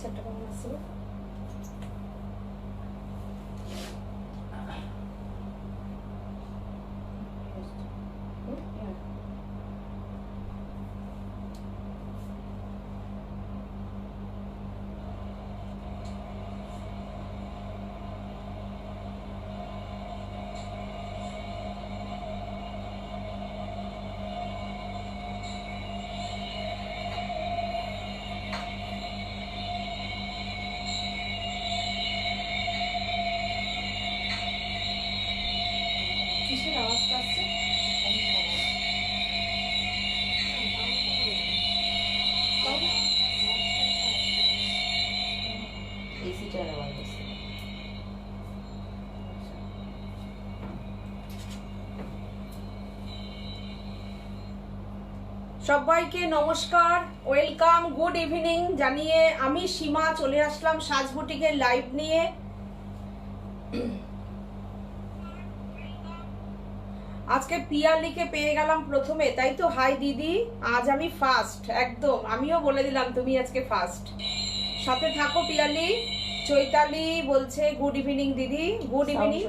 পিকচারটা কেমন আসছে? কিসের আওয়াজটা আসছে? এসিটার আওয়াজ আসছে। সবাইকে নমস্কার, ওয়েলকাম, গুড ইভিনিং জানিয়ে আমি সীমা চলে আসলাম সাজ বুটিকের লাইভ নিয়ে। আজকে পিয়ালিকে পেয়ে গেলাম প্রথমে, তাই তো? হাই দিদি, আজ আমি ফার্স্ট, একদম আমিও বলে দিলাম তুমি আজকে ফার্স্ট। সাথে থাকো পিয়ালি। চৈতালি বলছে গুড ইভিনিং দিদি, গুড ইভিনিং।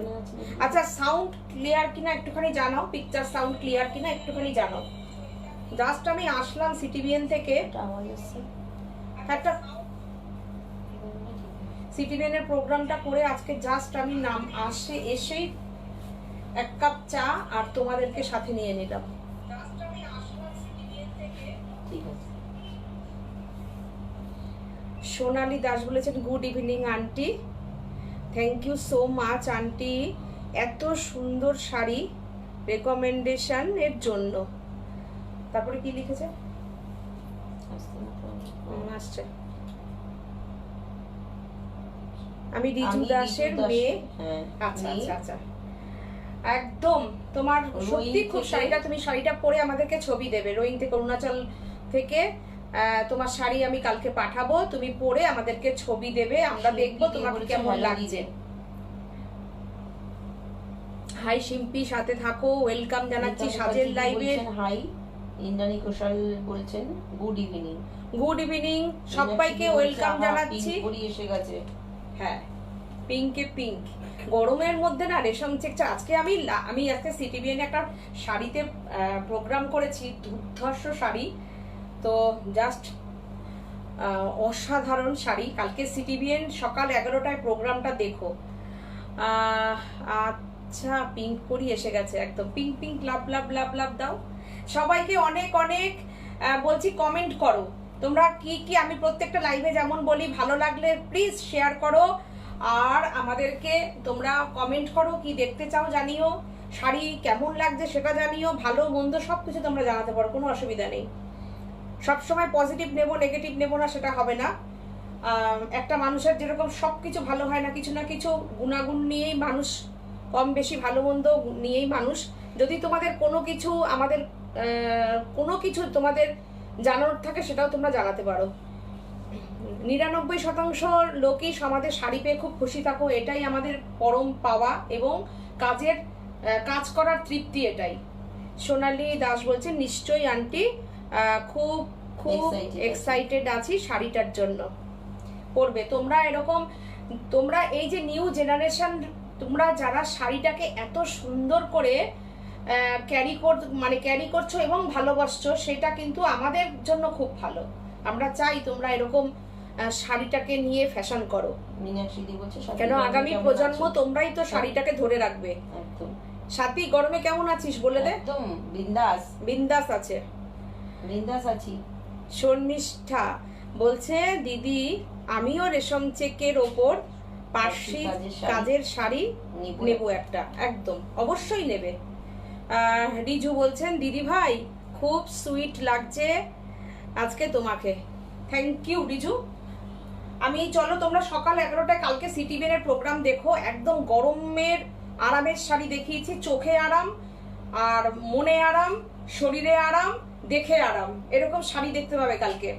আচ্ছা, সাউন্ড ক্লিয়ার কিনা একটুখানি জানাও, পিকচার সাউন্ড ক্লিয়ার কিনা একটুখানি জানাও। জাস্ট আমি আসলাম সিটিভিএন থেকে, একটা সিটিভিএনের প্রোগ্রামটা করে আজকে জাস্ট আমি নাম এসেই এক কাপ চা আর তোমাদেরকে সাথে নিয়ে নিলাম। সোনালী দাস বলেছেন good evening aunty, thank you so much aunty, এত সুন্দর শাড়ি রেকমেন্ডেশন এর জন্য। তারপরে কি লিখেছে? আসছে, আমি রিজু দাসের মেয়ে। আচ্ছা আচ্ছা আচ্ছা, একদম তোমার সত্যি খুব শাড়িটা, তুমি শাড়িটা পরে আমাদেরকে ছবি দেবে। রোহিং থেকে, অরুণাচল থেকে তোমার শাড়ি আমি কালকে পাঠাবো, তুমি পরে আমাদেরকে ছবি দেবে, আমরা দেখবো তোমাকে কেমন লাগছে। হাই শিম্পি, সাথে থাকো, ওয়েলকাম জানাচ্ছি সাজের লাইভে। হাই ইন্দ্রাণী ঘোষাল বলছেন গুড ইভিনিং। গুড ইভিনিং সবাইকে, ওয়েলকাম জানাচ্ছি। এসে গেছে, হ্যাঁ পিঙ্কে পিঙ্ক। গরমের মধ্যে না রেশম চেক আজকে আমি আজকে সিটিভিএন একটা শাড়িতে প্রোগ্রাম করেছি, দুর্ধর্ষ শাড়ি, তো জাস্ট অসাধারণ শাড়ি। কালকে সিটিভিএন সকাল 11টায় প্রোগ্রামটা দেখো। আচ্ছা, পিঙ্ক পরি এসে গেছে, একদম পিঙ্ক পিঙ্ক, লাভ লাভ লাভ লাভ দাও সবাইকে। অনেক অনেক বলছি কমেন্ট করো তোমরা, কি কি আমি প্রত্যেকটা লাইভে যেমন বলি, ভালো লাগলে প্লিজ শেয়ার করো, আর আমাদেরকে তোমরা কমেন্ট করো কি দেখতে চাও জানিও, শাড়ি কেমন লাগছে সেটা জানিও, ভালো মন্দ সবকিছু তোমরা জানাতে পারো, কোনো অসুবিধা নেই। সবসময় পজিটিভ নেবো নেগেটিভ নেবো না, সেটা হবে না। একটা মানুষের যেরকম সবকিছু ভালো হয় না, কিছু না কিছু গুণাগুণ নিয়েই মানুষ, কম বেশি ভালো মন্দ নিয়েই মানুষ। যদি তোমাদের কোনো কিছু আমাদের কোনো কিছু তোমাদের জানার থাকে, সেটাও তোমরা জানাতে পারো। 99% লোকই আমাদের শাড়ি পেয়ে খুব খুশি থাকো, এটাই আমাদের পরম পাওয়া এবং কাজ করার তৃপ্তি এটাই। সোনালী দাস বলছেন নিশ্চয়ই আন্টি, খুব খুব এক্সাইটেড আছি শাড়িটার জন্য, পরবে তোমরা এরকম। তোমরা এই যে নিউ জেনারেশন, তোমরা যারা শাড়িটাকে এত সুন্দর করে ক্যারি করছো এবং ভালোবাসছো, সেটা কিন্তু আমাদের জন্য খুব ভালো। আমরা চাই তোমরা এরকম শাড়িটাকে নিয়ে ফ্যাশন করো, কেন আগামী প্রজন্ম তোমরাই তো শাড়িটাকে ধরে রাখবে। সাথী, গরমে কেমন আছিস বলে দে। একদম বিন্দাস, বিন্দাস আছে, বিন্দাস আছি। শর্মিষ্ঠা বলছে দিদি আমিও রেশম চেকের ওপর পার্সি কাজের শাড়ি নেবো একটা, একদম অবশ্যই নেবে। রিজু বলছেন দিদি ভাই খুব সুইট লাগছে আজকে তোমাকে, থ্যাংক ইউ রিজু। চলো তোমরা সকাল 11টায় কালকে সিটিভিএনের প্রোগ্রাম দেখো, একদম গরমের আরামের শাড়ি দেখিয়েছি, চোখে আরাম আর মনে আরাম, শরীরে আরাম, দেখে আরাম, এরকম শাড়ি দেখতে পাবে কালকে,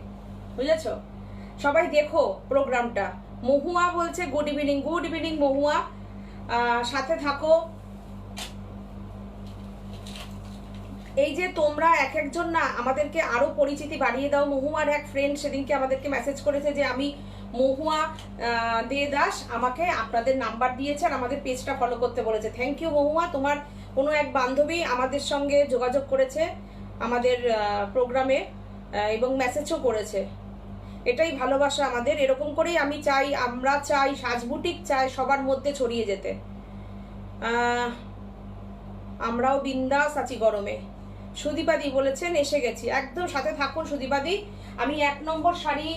বুঝেছ? সবাই দেখো প্রোগ্রামটা। মহুয়া বলছে গুড ইভিনিং, গুড ইভিনিং মহুয়া, সাথে থাকো। এই যে তোমরা এক একজন না আমাদেরকে আরো পরিচিতি বাড়িয়ে দাও। মহুয়ার এক ফ্রেন্ড সেদিনকে আমাদেরকে মেসেজ করেছে যে আমি মহুয়া দে দাস আমাকে আপনাদের নাম্বার দিয়েছে আর আমাদের পেজটা ফলো করতে বলেছে। থ্যাংক ইউ মহুয়া। তোমার কোনো এক বান্ধবী আমাদের সঙ্গে যোগাযোগ করেছে আমাদের প্রোগ্রামে এবং মেসেজও করেছে। এটাই ভালোবাসা আমাদের। এরকম করেই আমি চাই, আমরা চাই, সাজবুটিক চাই সবার মধ্যে ছড়িয়ে যেতে। আমরাও বিন্দাস আছি গরমে। সুদীপাদি বলেছেন এসে গেছি, একদম সাথে থাকুন সুদীপাদি। আমি 1 নম্বর শাড়ি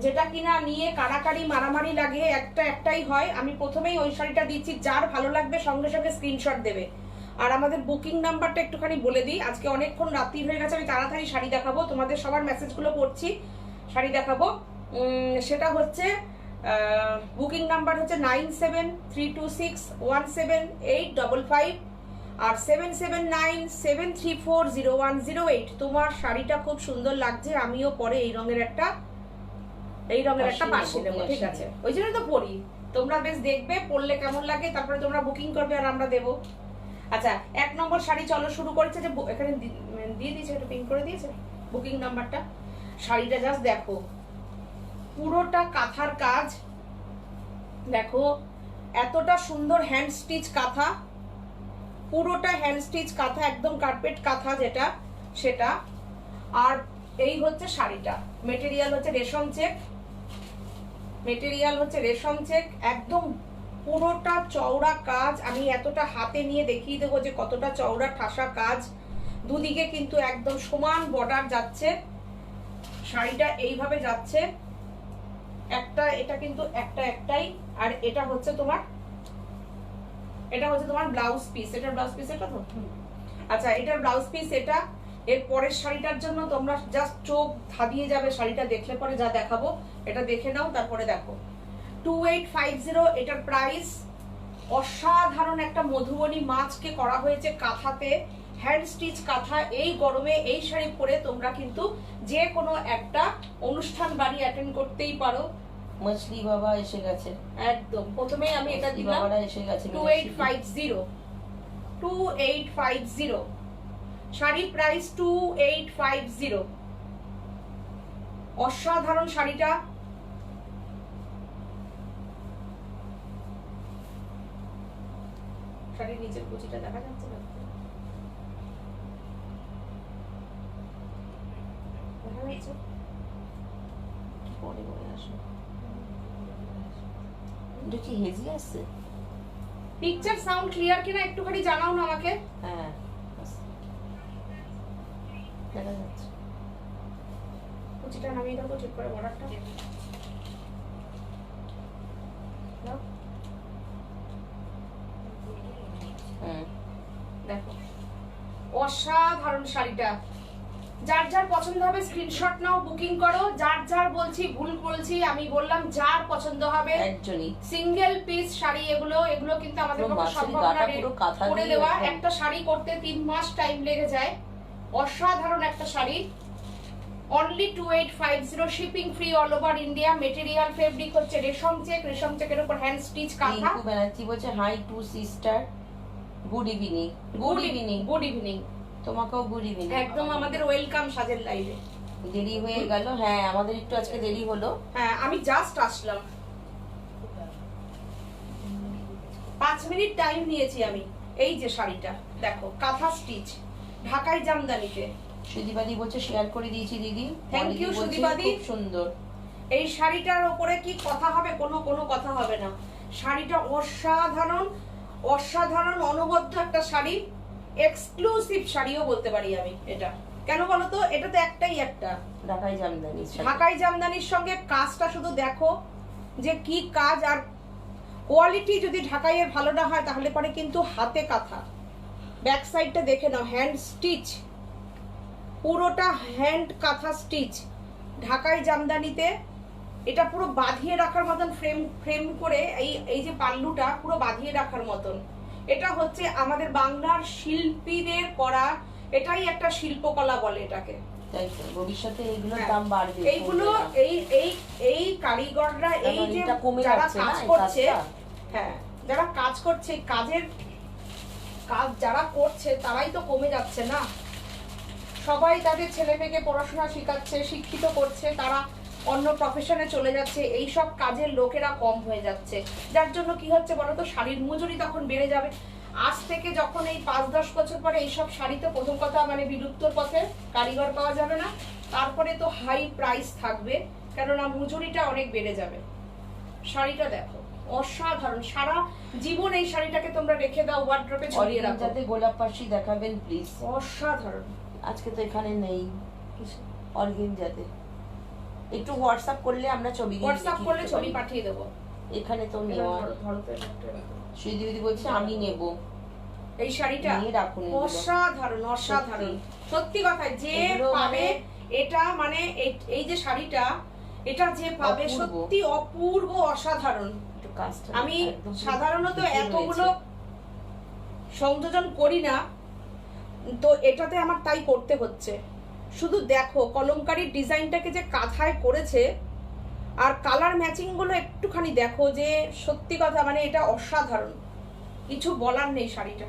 যেটা কিনা নিয়ে কাড়াকাড়ি মারামারি লাগে একটাই হয়, আমি প্রথমেই ওই শাড়িটা দিচ্ছি। যার ভালো লাগবে সঙ্গে সঙ্গে স্ক্রিনশট দেবে। আর আমাদের বুকিং নাম্বারটা একটুখানি বলে দিই, আজকে অনেকক্ষণ রাত্রি হয়ে গেছে, আমি তাড়াতাড়ি শাড়ি দেখাবো, তোমাদের সবার মেসেজগুলো পড়ছি, শাড়ি দেখাবো। সেটা হচ্ছে বুকিং নাম্বার হচ্ছে 9732617855 আর 7797340108। তোমার শাড়িটা খুব সুন্দর লাগছে, আমিও পরে এই রঙের একটা পাশে নেবো, ঠিক আছে? ওই জন্য তো পরি, তোমরা বেশ দেখবে পরলে কেমন লাগে, তারপরে তোমরা বুকিং করবে আর আমরা দেবো। আচ্ছা 1 নম্বর শাড়ি চলো শুরু করেছে, যে এখানে দিয়ে দিয়েছে, এটা পিন করে দিয়েছে বুকিং নাম্বারটা। শাড়িটা জাস্ট দেখো, পুরোটা কাঁথার কাজ, দেখো এতটা সুন্দর হ্যান্ড স্টিচ কাঁথা, পুরোটা হ্যান্ড স্টিচ কাঁথা, একদম কার্পেট কাঁথা যেটা সেটা। আর এই হচ্ছে শাড়িটা, মেটেরিয়াল হচ্ছে রেশম চেক, একদম পুরোটা চওড়া কাজ। আমি এতটা হাতে নিয়ে দেখিয়ে দেবো যে কতটা চওড়া ঠাসা কাজ। দুদিকে কিন্তু একদম সমান বর্ডার যাচ্ছে, শাড়িটা এইভাবে যাচ্ছে। এটা কিন্তু একটাই। আর এটা হচ্ছে তোমার ব্লাউজ পিস। এটার ব্লাউজ পিস এটা তো, আচ্ছা এটার ব্লাউজ পিস এটা। এর পরের শাড়িটার জন্য তোমরা জাস্ট চোখ ধাঁধিয়ে যাবে শাড়িটা দেখলে পরে, যা দেখাবো এটা দেখে নাও তারপরে দেখো। 2850 এটার প্রাইস। অসাধারণ একটা মধুবনী মাছকে করা হয়েছে কাঁথাতে, হ্যান্ড স্টিচ কাঁথা। এই গরমে এই শাড়ি পরে তোমরা কিন্তু যে কোনো একটা অনুষ্ঠান বাড়ি অ্যাটেন্ড করতেই পারো। মাছলি বাবা এসে গেছে, একদম প্রথমেই আমি এটা দিলাম। বাবারা এসে গেছে। 2850 শাড়ি প্রাইস 2850। অসাধারণ শাড়িটা। শাড়ির নিচের কুচিটা দেখা যাচ্ছে না? দেখা যাচ্ছে? পরে পরে আসো। এটা কি হেজি আছে? পিকচার সাউন্ড ক্লিয়ার কিনা একটুখানি জানাও না আমাকে। হ্যাঁ দেখা যাচ্ছে। কুচিটা নামিয়ে দাও তো ঠিক করে, বর্ডারটা দেখো। অসাধারণ শাড়িটা, যার যার পছন্দ হবে স্ক্রিনশট নাও, বুকিং করো। যার বলছি, ভুল বলছি, আমি বললাম যার পছন্দ হবে একজনই। সিঙ্গেল পিস শাড়ি এগুলো কিন্তু আমাদের পক্ষে সম্ভব না করে দেওয়া। একটা শাড়ি করতে 3 মাস টাইম লেগে যায়। অসাধারণ একটা sari, only 2850, shipping free all over India. Material fabric হচ্ছে রেশম চেকের উপর হ্যান্ড স্টিচ কাঁথা। রিঙ্কু ব্যানার্জি বলছে hi to sister, good evening. Good evening তোমাকেও গুড ইভিনিং। একদম আমাদের ওয়েলকাম সাজের লাইভে। দেরি হয়ে গেল, হ্যাঁ আমাদের একটু আজকে দেরি হলো। হ্যাঁ আমি জাস্ট আসলাম, 5 মিনিট টাইম নিয়েছি আমি। এই যে শাড়িটা দেখো, কাঁথা স্টিচ, ঢাকাই জামদানিতে। সুদীপাদি বলছে শেয়ার করে দিয়েছি দিদি। থ্যাংক ইউ সুদীপাদি, খুব সুন্দর। এই শাড়িটার উপরে কি কথা হবে? কোনো কথা হবে না। শাড়িটা অসাধারণ অনবদ্য একটা শাড়ি, এক্সক্লুসিভ শাড়িও বলতে পারি আমি এটা। কেন বলো তো? এটা তো একটাই একটা ঢাকাই জামদানির সঙ্গে কাজটা শুধু দেখো যে কি কাজ। আর কোয়ালিটি যদি ঢাকাইয়ের ভালো না হয় তাহলে পরে কিন্তু হাতে কাঁথা। ব্যাক সাইডটা দেখে নাও, হ্যান্ড স্টিচ, পুরোটা হ্যান্ড কাঁথা স্টিচ ঢাকাই জামদানিতে। এটা পুরো বাঁধিয়ে রাখার মতন, ফ্রেম করে এই যে পাল্লুটা পুরো বাঁধিয়ে রাখার মতন। এটা হচ্ছে আমাদের বাংলার শিল্পীদের করা, এটাই একটা শিল্পকলা বলে এটাকে। ভবিষ্যতে এইগুলোর দাম বাড়বে। এইগুলো এই কারিগররা, এই যে যারা কাজ করছে, হ্যাঁ যারা কাজ করছে, কাজ যারা করছে তারাই তো কমে যাচ্ছে না। সবাই তাদের ছেলে মেয়েকে পড়াশোনা শেখাচ্ছে, শিক্ষিত করছে, তারা অন্য প্রফেশনে চলে যাচ্ছে, এই সব কাজের লোকেরা কম হয়ে যাচ্ছে, যার জন্য কি হচ্ছে বলো তো, শাড়ির মজুরি তখন বেড়ে যাবে। আজ থেকে যখন এই 5-10 বছর পরে এইসব শাড়ি তো প্রথম কথা মানে বিলুপ্তর পথে, কারিগর পাওয়া যাবে না, তারপরে তো হাই প্রাইস থাকবে, কেননা মজুরিটা অনেক বেড়ে যাবে। শাড়িটা দেখো অসাধারণ, সারা জীবন এই শাড়িটাকে তোমরা রেখে দাও ওয়ার্ড্রপে ঝুলিয়ে রাখো। যাতে গোলাপ পাশি দেখাবেন প্লিজ। অসাধারণ। আজকে তো এখানে নেই অর্গেঞ্জাতে, একটু হোয়াটসঅ্যাপ করলে আমরা ছবি পাঠিয়ে দেবো। এখানে তো নেওয়া। শ্রীদিদি বলছে আমি নেব এই শাড়িটা, অসাধারণ অসাধারণ সত্যি কথা। যে পাবে এটা মানে এই যে শাড়িটা, এটা যে পাবে সত্যি অপূর্ব অসাধারণ। আমি সাধারণত এতগুলো সংযোজন করি না, তো এটাতে আমার তাই করতে হচ্ছে। শুধু দেখো কলমকারীর ডিজাইনটাকে যে কাঁথায় করেছে, আর কালার ম্যাচিং গুলো একটুখানি দেখো, যে সত্যি কথা মানে এটা অসাধারণ, কিছু বলার নেই শাড়িটা।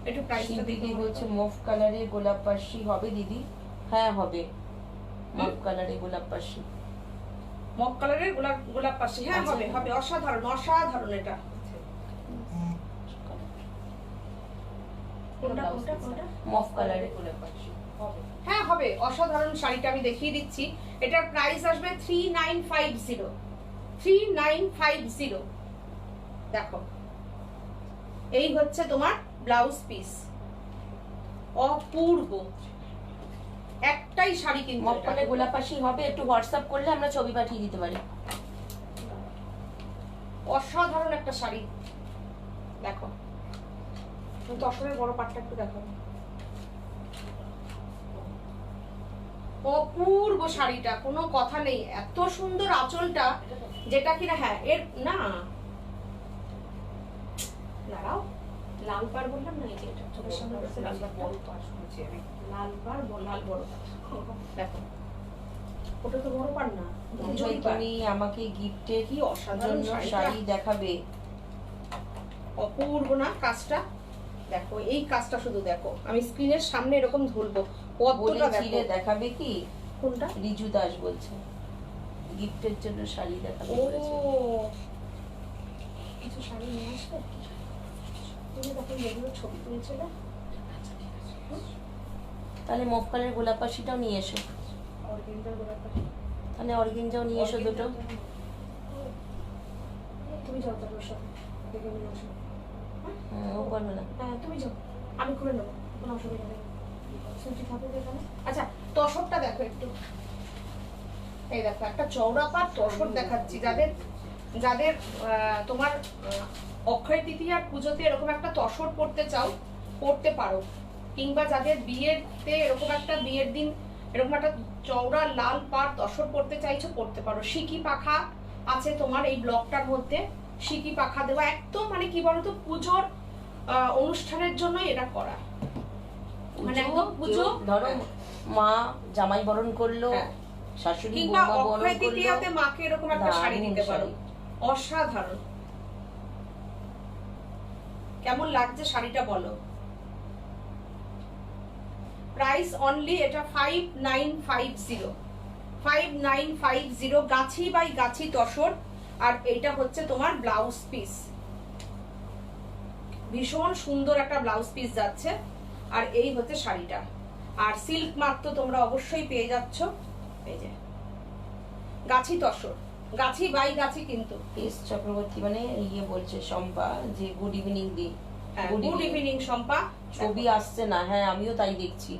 একটু প্রাইসটা দিদি বলছে মুভ কালারে গোলাপ পাশি হবে দিদি? হ্যাঁ হবে, মুভ কালারে গোলাপ পাশি, মক কালারের গোলাপ পাশি, হ্যাঁ হবে হবে, অসাধারণ অসাধারণ। এটা কোনটা কোনটা কোনটা? মুভ কালারে গোলাপ পাশি হবে, হ্যাঁ হবে, অসাধারণ। শাড়িটা আমি দেখিয়ে দিচ্ছি, এটার প্রাইস আসবে 3950, 3950। দেখো এই হচ্ছে তোমার ব্লাউজ পিস, অপূর্ব একটাই শাড়ি। কিন্তু মুভ কালারে গোলাপ পাশি হবে, একটু হোয়াটসঅ্যাপ করলে আমরা ছবি পাঠিয়ে দিতে পারি। অসাধারণ একটা শাড়ি। দেখো তসরের বড় পাটটা একটু দেখো, অপূর্ব শাড়িটা, কোনো কথা নেই। এত সুন্দর আঁচলটা, যেটা কিনা হ্যাঁ এর না দাঁড়াও, লাল পাড় বললাম না, এই যে এটা চোখের সামনে রয়েছে লাল বড় পাড়, শুনছি আমি লাল পাড়, লাল বড় পাড়। দেখো ওটা তো বড় পাড় না, তুমি আমাকে গিফটে কি অসাধারণ শাড়ি দেখাবে। অপূর্ব না কাজটা? দেখো এই কাজটা শুধু দেখো, আমি স্ক্রিনের সামনে এরকম ধরবো, কতটা দেখো। দেখাবে কি? কোনটা? রিজু দাস বলছে গিফটের জন্য শাড়ি দেখাবে বলেছে। ও কিছু শাড়ি নিয়ে আসবে, তুমি তখন যেগুলো ছবি তুলেছিলে। তাহলে মুভ কালারের গোলাপ পাশিটাও নিয়ে এসো, অর্গেঞ্জার গোলাপ পাশি, তাহলে অর্গেঞ্জাও নিয়ে এসো দুটো। তুমি যাও তার সাথে দেখে নিয়ে আসো। ও বলবে না, হ্যাঁ তুমি যাও, আমি করে নেবো, কোনো অসুবিধা নেই। সুজি খাবে এখানে। আচ্ছা তসরটা দেখো একটু, এই দেখো একটা চওড়া পাড় তসর দেখাচ্ছি। যাদের যাদের তোমার অক্ষয় তৃতীয়ার পুজোতে এরকম একটা তসর পড়তে চাও, পড়তে পারো। কিংবা যাদের বিয়েতে এরকম একটা বিয়ের দিন এরকম একটা চওড়া লাল পাড় তসর পড়তে চাইছো, পড়তে পারো। সিকি পাখা আছে তোমার এই ব্লকটার মধ্যে, সিকি পাখা দেওয়া একদম মানে কি বলতো পুজোর অনুষ্ঠানের জন্য এটা করা, মানে একদম পুজো। ধরো মা জামাই বরণ করলো, শাশুড়ি কিংবা অক্ষয় তৃতীয়াতে মাকে এরকম একটা শাড়ি দিতে পারো, অসাধারণ। কেমন লাগছে শাড়িটা বলো? প্রাইস অনলি এটা 5950, 5950, গাছি বাই গাছি তসর। আর এইটা হচ্ছে তোমার ব্লাউজ পিস, ভীষণ সুন্দর একটা ব্লাউজ পিস যাচ্ছে। আর এই হচ্ছে শাড়িটা, আর সিল্ক মার্ক তো তোমরা অবশ্যই পেয়ে যাচ্ছ। এই যে গাছি তসর, গাছি বাই গাছি। কিন্তু এস চক্রবর্তী মানে ইয়ে বলছে শম্পা যে গুড ইভিনিং দি। Good evening Shampa. ছবি আসছে না, হ্যাঁ আমিও তাই দেখছি,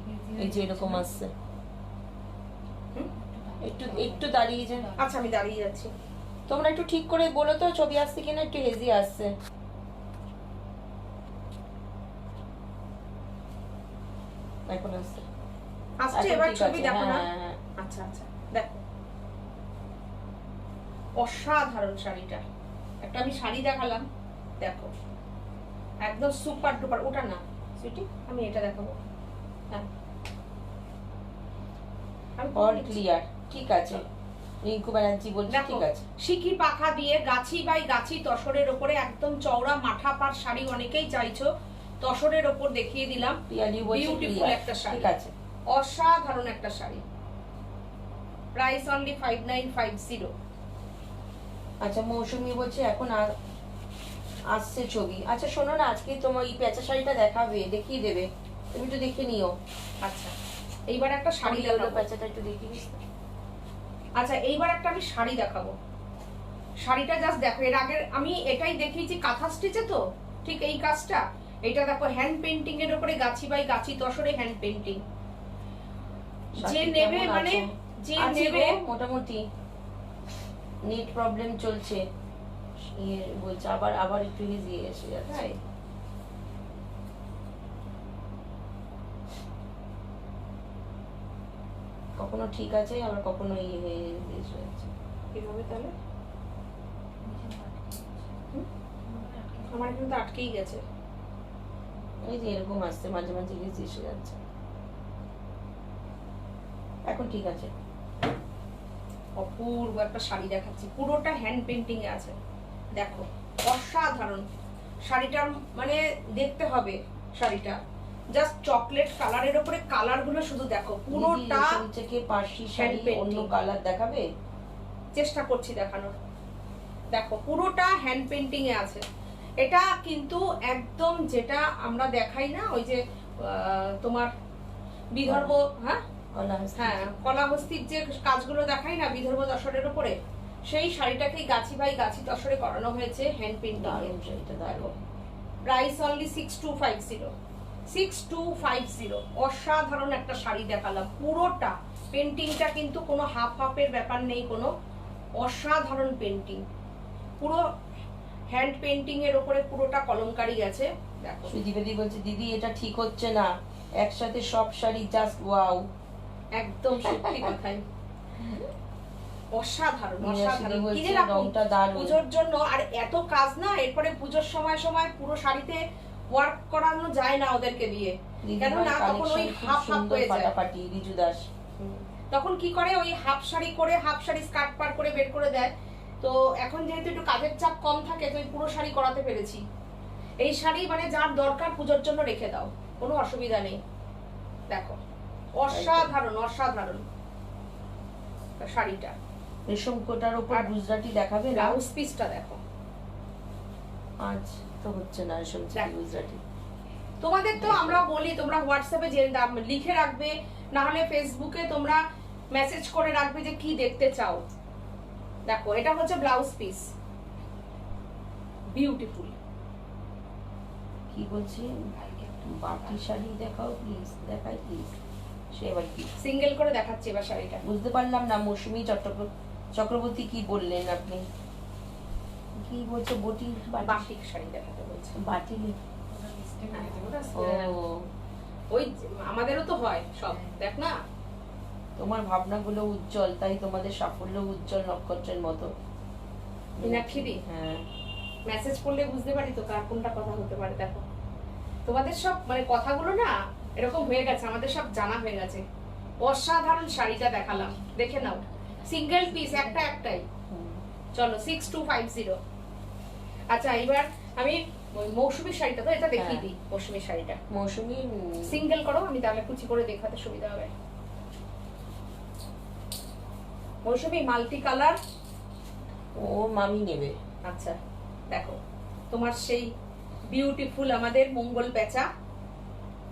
এই যে এরকম আসছে। একটু একটু দাঁড়িয়ে যান। আচ্ছা আমি দাঁড়িয়ে যাচ্ছি, তোমরা একটু ঠিক করে বলো তো ছবি আসছে কিনা, একটু হেজি আসছে। এখন আসছে, আসছে। এবার ছবি দেখো না। আচ্ছা আচ্ছা দেখো, অসাধারণ শাড়িটা। একটা আমি শাড়ি দেখালাম, দেখো একদম সুপার ডুপার। ওটা না সুইটি, আমি এটা দেখাবো। হ্যাঁ অল ক্লিয়ার, ঠিক আছে। রিঙ্কু ব্যানার্জি বলছে ঠিক আছে। সিকি পাখা দিয়ে গাছি বাই গাছি তসরের উপরে একদম চওড়া মাথা পার শাড়ি অনেকেই চাইছো, তসরের উপর দেখিয়ে দিলাম। বিউটিফুল একটা শাড়ি, ঠিক আছে, অসাধারণ একটা শাড়ি। Price only 5950। আচ্ছা মৌসুমি বলছে এখন আসছে ছবি। আচ্ছা শোনো না, আজকে তোমার এই পেঁচা শাড়িটা দেখাবে, দেখিয়ে দেবে, তুমি একটু দেখে নিও। আচ্ছা এইবার একটা শাড়ি হলো দেখাবো। পেঁচাটা একটু দেখিয়ে দিস। আচ্ছা এইবার একটা আমি শাড়ি দেখাবো। শাড়িটা জাস্ট দেখো, এর আগে আমি এটাই দেখিয়েছি কাঁথা স্টিচে, তো ঠিক এই কাজটা। এটা দেখো হ্যান্ড পেইন্টিং এর উপরে গাছি বাই গাছি তসরে হ্যান্ড পেইন্টিং। যে নেবে মানে যে নেবে মোটামুটি নেট প্রবলেম চলছে, ইয়ে বলছে আবার আবার একটু ইয়ে এসে যাচ্ছে। কখনো ঠিক আছে আবার কখনো ইয়ে হয়ে যাচ্ছে। কিভাবে তাহলে? আমার কিন্তু আটকেই গেছে। এই যে এরকম আসছে মাঝে মাঝে ইয়ে এসে যাচ্ছে। এখন ঠিক আছে। অপূর্ব একটা শাড়ি দেখাচ্ছি, পুরোটা হ্যান্ড পেইন্টিং এ আছে। দেখো অসাধারণ শাড়িটার, মানে দেখতে হবে শাড়িটা। জাস্ট চকলেট কালারের উপরে কালার গুলো শুধু দেখো, পুরোটা থেকে পার্সি শাড়ি অন্য কালার দেখাবে, চেষ্টা করছি দেখানোর। দেখো পুরোটা হ্যান্ড পেইন্টিং এ আছে। এটা কিন্তু একদম যেটা আমরা দেখাই না, ওই যে তোমার বিদর্ভ, হ্যাঁ হ্যাঁ কলাহস্তির যে কাজগুলো দেখাই না বিদর্ভ তসরের উপরে, সেই শাড়িটাকে গাছি বাই গাছি তসরে করানো হয়েছে হ্যান্ড পেইন্টিং এ। দেখো প্রাইস অনলি 6250। 6250 অসাধারণ একটা শাড়ি দেখালাম। পুরোটা পেন্টিংটা কিন্তু কোনো হাফ হাফের ব্যাপার নেই, কোনো অসাধারণ পেন্টিং, পুরো হ্যান্ড পেইন্টিং এর উপরে পুরোটা কলমকারি গেছে। দেখো সুদীপদি বলছে দিদি এটা ঠিক হচ্ছে না, একসাথে সব শাড়ি জাস্ট ওয়াও। একদম সত্যি কথাই, অসাধারণ অসাধারণ। কিনে রংটা দারুণ পুজোর জন্য। আর এত কাজ না, এরপরে পুজোর সময় সময় পুরো শাড়িতে ওয়ার্ক করানো যায় না ওদেরকে দিয়ে, কেন না তখন ওই হাফ হাফ হয়ে যায়। ফাটাফাটি রিজু দাস তখন কি করে ওই হাফ শাড়ি করে হাফ শাড়ি স্কার্ট পার করে বের করে দেয়। তো এখন যেহেতু একটু কাজের চাপ কম থাকে, তো পুরো শাড়ি করাতে পেরেছি। এই শাড়ি মানে যার দরকার পুজোর জন্য রেখে দাও, কোনো অসুবিধা নেই। দেখো অসাধারণ অসাধারণ শাড়িটা। রেশম কোটার উপর গুজরাটি দেখাবে, ব্লাউজ পিসটা দেখো। আজ তো হচ্ছে না রেশম গুজরাটি। তোমাদের তো আমরা বলি তোমরা হোয়াটসঅ্যাপে যে লিখে রাখবে, না হলে ফেসবুকে তোমরা মেসেজ করে রাখবে যে কি দেখতে চাও। দেখো এটা হচ্ছে ব্লাউজ পিস, বিউটিফুল। কি বলছি বাটি শাড়ি দেখাও প্লিজ, দেখাই প্লিজ। সে এবার কি সিঙ্গেল করে দেখাচ্ছি এবার শাড়িটা। বুঝতে পারলাম না মৌসুমী চক্রবর্তী কি বললেন আপনি? কি বলছো? বাটিক শাড়ি দেখাতে বলছে। বাটি ওই আমাদেরও তো হয় সব, দেখ না। তোমার ভাবনাগুলো উজ্জ্বল, তাই তোমাদের সাফল্য উজ্জ্বল নক্ষত্রের মতো। মীনাক্ষী, হ্যাঁ মেসেজ করলে বুঝতে পারি তো কার কোনটা কথা হতে পারে। দেখো তোমাদের সব মানে কথাগুলো না এরকম হয়ে গেছে, আমাদের সব জানা হয়ে গেছে। অসাধারণ শাড়িটা দেখালাম, দেখে নাও। সিঙ্গেল পিস, একটা একটাই। চলো 6250। আচ্ছা এবার আমি ওই মৌসুমী শাড়িটা, তো এটা দেখিয়ে দিই। মৌসুমী শাড়িটা মৌসুমী সিঙ্গেল করো, আমি তাহলে কুচি করে দেখাতে সুবিধা হবে। মৌসুমী মাল্টি কালার, ও মামি নেবে। আচ্ছা দেখো তোমার সেই বিউটিফুল আমাদের মঙ্গল পেঁচা।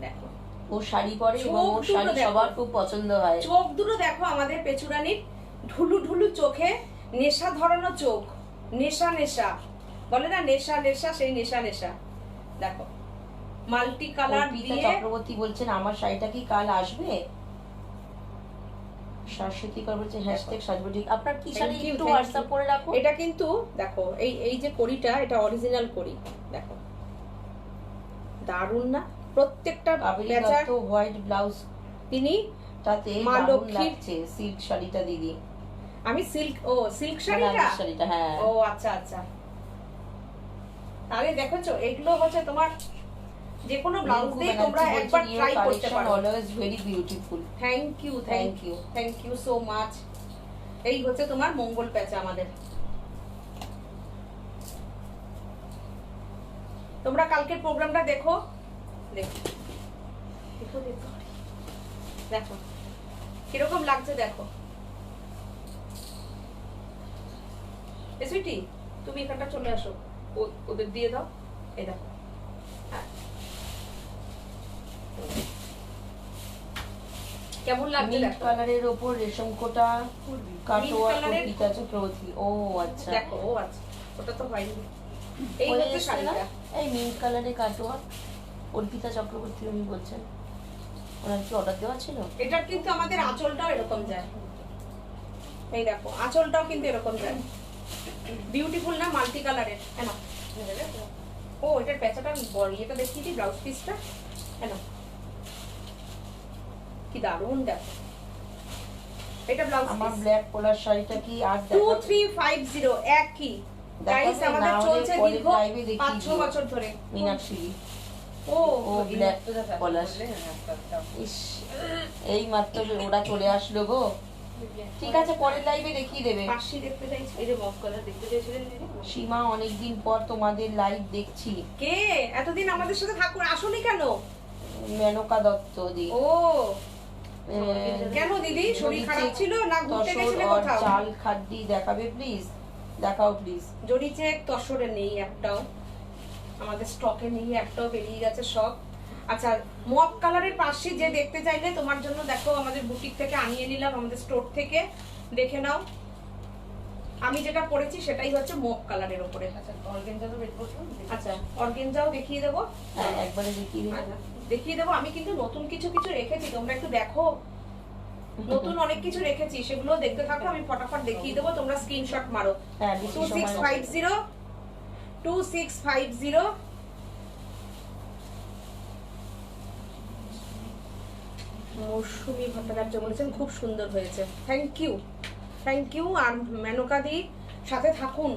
দেখো ও শাড়ি পরে এবং ওর শাড়ি সবার খুব পছন্দ হয়। চোখ দুটো দেখো আমাদের পেচুরানির, ঢুলু ঢুলু চোখে, নেশা ধরানো চোখ, নেশা নেশা বলে না, নেশা নেশা, সেই নেশা নেশা। দেখো মাল্টি কালার দিয়ে। চক্রবর্তী বলছেন আমার শাড়িটা কি কাল আসবে? শাশ্বতী কর বলছে হ্যাশট্যাগ সাজবটি। আপনার কি শাড়ি একটু হোয়াটসঅ্যাপ করে রাখো। এটা কিন্তু দেখো এই যে কড়িটা, এটা অরিজিনাল কড়ি। দেখো দারুণ না? প্রত্যেকটা পেঁচা তো হোয়াইট ব্লাউজ, তিনি তাতে মা লক্ষ্মীর সিল্ক শাড়িটা দিদি। আমি সিল্ক শাড়িটা, হ্যাঁ। ও আচ্ছা আচ্ছা। তাহলে দেখেছো এগুলো হচ্ছে তোমার যে কোনো ব্লাউজ দিয়ে তোমরা একবার ট্রাই করতে পারো। Always very beautiful. Thank you thank you thank you so much. এই হচ্ছে তোমার মঙ্গল পেঁচা আমাদের। তোমরা কালকের প্রোগ্রামটা দেখো, দেখো দেখো দেখো দেখো কিরকম লাগছে। দেখো সুইটি তুমি এখানটা চলে আসো, ওদের দিয়ে দাও। এই দেখো, হ্যাঁ। কেমন লাগছে মিন্ট দেখো, কালারের ওপর রেশম কোটা কাটোয়া কালারের- অর্পিতা চক্রবর্তী। ও আচ্ছা, দেখো ও আচ্ছা, ওটা তো হয়নি। এই হয়ে হচ্ছে এসছে না? শাড়িটা। এই মিন্ট কালারের কাটোয়া অর্পিতা চক্রবর্তী উনি বলছেন, ওনার কি অর্ডার দেওয়া ছিল? এটার কিন্তু আমাদের আঁচলটাও এরকম যায়। এই দেখো আঁচলটাও কিন্তু এরকম যায়, বিউটিফুল না, মাল্টি কালারের। হ্যাঁ, ও এটার প্যাচাটা বড়, এটা দেখিয়ে দিই, ব্লাউজ পিসটা। হ্যাঁ, কি দারুণ দেখো, এটা ব্লাউজ আমার পিস। ব্ল্যাক পোলার শাড়িটা কি আর 2350 একই গাইস, দেখাবে? আমাদের না হলে চলছে পরের দীর্ঘ live এ দেখিয়ে 5-6 দিও। বছর ধরে। মীনাক্ষী ও ও ব্ল্যাক পলাশ। ইস, এই মাত্র ওরা চলে আসলো গো। ঠিক আছে, পরের লাইভে দেখিয়ে দেবে। পাশি দেখতে চাইছি, এই যে মফ কালার দেখতে চাইছিলেন দিদি। সীমা, অনেকদিন পর তোমাদের লাইভ দেখছি। কে এতদিন আমাদের সাথে ঠাকুর আসুনি কেন? মেনকা দত্ত দি। ও কেন দিদি, শরীর খারাপ ছিল না ঘুরতে গেছিলে কোথাও? চাল খাদ্যি দেখাবে প্লিজ, দেখাও প্লিজ। জরি চেক তসরে নেই একটাও, আমাদের স্টকে নেই একটাও, বেরিয়ে গেছে সব। আচ্ছা, মপ কালারের পাশে যে দেখতে চাইলে তোমার জন্য দেখো আমাদের বুটিক থেকে আনিয়ে নিলাম, আমাদের স্টোর থেকে দেখে নাও। আমি যেটা পরেছি সেটাই হচ্ছে মপ কালারের উপরে। আচ্ছা, অর্গানজাও বের করছো? আচ্ছা, অর্গানজাও দেখিয়ে দেবো। হ্যাঁ, একবারে দেখিয়ে দিন। আচ্ছা, দেখিয়ে দেবো। আমি কিন্তু নতুন কিছু কিছু রেখেছি, তোমরা একটু দেখো। নতুন অনেক কিছু রেখেছি, সেগুলো দেখতে থাকো, আমি ফটাফট দেখিয়ে দেবো, তোমরা স্ক্রিনশট মারো। হ্যাঁ, বেশি সময় নষ্ট 2650 মৌসুমী ভট্টাচার্য বলেছেন খুব সুন্দর হয়েছে, থ্যাংক ইউ, থ্যাংক ইউ। আর মেনকা দি সাথে থাকুন।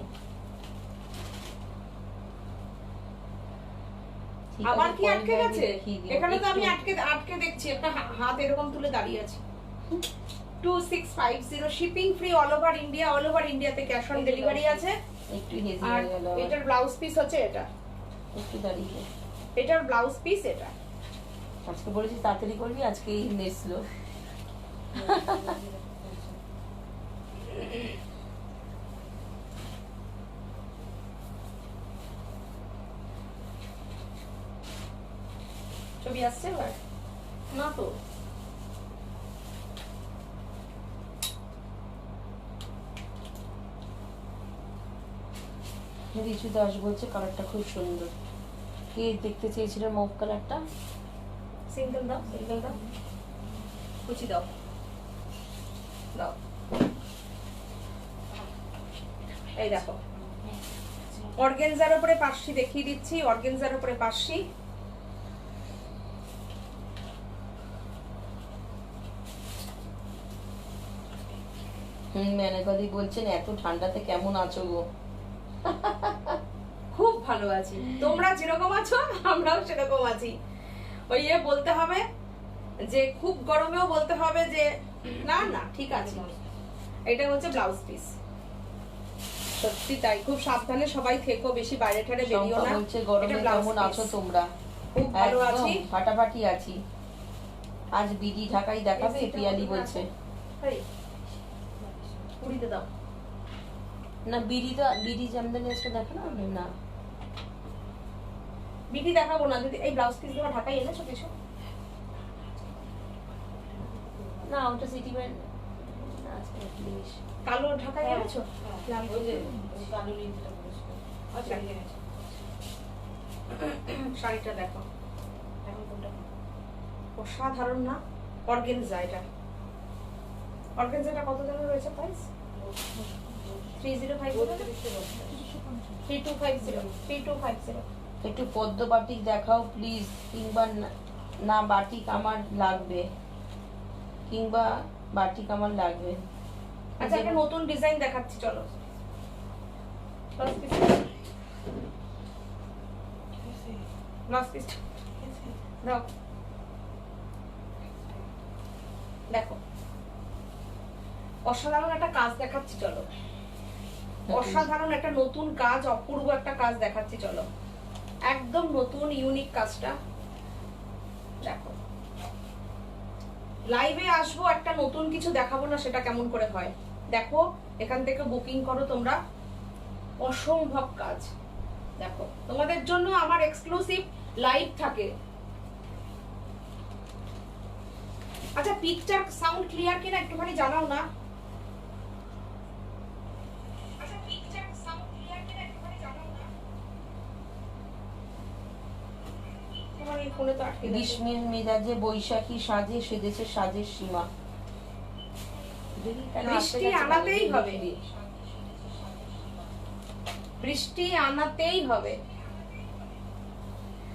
ঠিক আবার আছে, কি পরের আটকে live এ গেছে? দেখিয়ে দিও। এখানে তো আমি একটু- আটকে দেখছি, একটা হাত এরকম তুলে দাঁড়িয়ে আছে। 2650 shipping free all over India, all over ইন্ডিয়াতে ক্যাশ অন ডেলিভারি আছে। একটু হেজি আর হয়ে গেল। এটার ব্লাউজ পিস হচ্ছে এটা, একটু দাঁড়িয়ে। এটার ব্লাউজ পিস এটা। আজকে বলেছি তাড়াতাড়ি করবি, আজকেই নেসলো। ছবি আসছে এবার না তো? রিচু দাস বলছে কালারটা খুব সুন্দর। কে দেখতে চেয়েছিল মভ কালারটা? সিঙ্গেল দাও, সিঙ্গেল দাও, কুচি দাও, দাও। এই দেখো, অর্গেনজার উপরে পাশি দেখিয়ে দিচ্ছি, অর্গেনজার উপরে পাশি। মেনকাদি বলছেন এত ঠান্ডাতে কেমন আছো গো? খুব ভালো আছি, তোমরা যেরকম আছো আমরাও সেরকম আছি। ওই বলতে হবে যে খুব গরমেও বলতে হবে যে না না ঠিক আছে। এটা হচ্ছে ব্লাউজ পিস, সত্যি তাই, খুব সাবধানে সবাই থেকো, বেশি বাইরে ঠারে বেরিও শম্পা না। বলছে গরমে কেমন আছো তোমরা? খুব ভালো একদম আছি। ফাটাফাটি আছি। আজ বিডি ঢাকাই দেখাবে, পিয়ালি বলছে। পুরিতে দাও। না বিডি জামদানি আজকে দেখানো হবে না। বিধি দেখাবো না, যদি এই ব্লাউজ পিস গুলো ঢাকাই এনেছো কিছু? না, ওটা সিটি ব্যান্ড আজকে প্লিজ। কালো ঢাকাই এনেছো? লাল আচ্ছা, শাড়িটা দেখো, অসাধারণ না? অর্গেনজা, এটা অর্গেনজাটা কত দামে রয়েছে প্রাইস? 3250। একটু পদ্ম বাটিক দেখাও প্লিজ, কিংবা না বাটিক আমার লাগবে, কিংবা বাটিক আমার লাগবে। আচ্ছা, একটা নতুন ডিজাইন দেখাচ্ছি, চলো। দেখো, অসাধারণ একটা কাজ দেখাচ্ছি, চলো। অসাধারণ একটা নতুন কাজ, অপূর্ব একটা কাজ দেখাচ্ছি, চলো। একদম নতুন ইউনিক কাজটা দেখো। লাইভে আসবো, একটা নতুন কিছু দেখাবো না, সেটা কেমন করে হয়? দেখো, এখান থেকে বুকিং করো তোমরা, অসম্ভব কাজ। দেখো তোমাদের জন্য আমার এক্সক্লুসিভ লাইভ থাকে। আচ্ছা পিকচার সাউন্ড ক্লিয়ার কিনা একটুখানি জানাও না। আচ্ছা পিকচার সাউন্ড ক্লিয়ার কিনা একটুখানি জানাও না। তোমার এই ফোনে তো আটকে গেছে। গ্রীষ্মের মেজাজে বৈশাখী সাজে সেজেছে সাজের সীমা। বৃষ্টি আনাতেই হবে, বৃষ্টি আনাতেই হবে।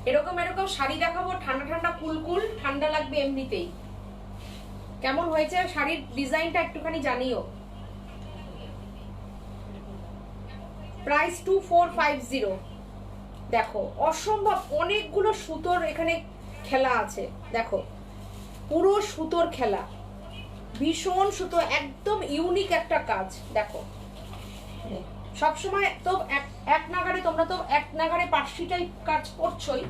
এরকম এরকম শাড়ি দেখাবো, ঠান্ডা ঠান্ডা কুলকুল, ঠান্ডা লাগবে এমনিতেই। কেমন হয়েছে শাড়ির ডিজাইনটা একটুখানি জানিও। প্রাইস 2450। দেখো অসম্ভব অনেকগুলো সুতোর এখানে খেলা আছে। দেখো পুরো সুতোর খেলা, ভীষণ সুতো, একদম ইউনিক একটা কাজ। দেখো সবসময় তো এক নাগারে, তোমরা তো এক নাগারে পার্সিটাই কাজ করছোই,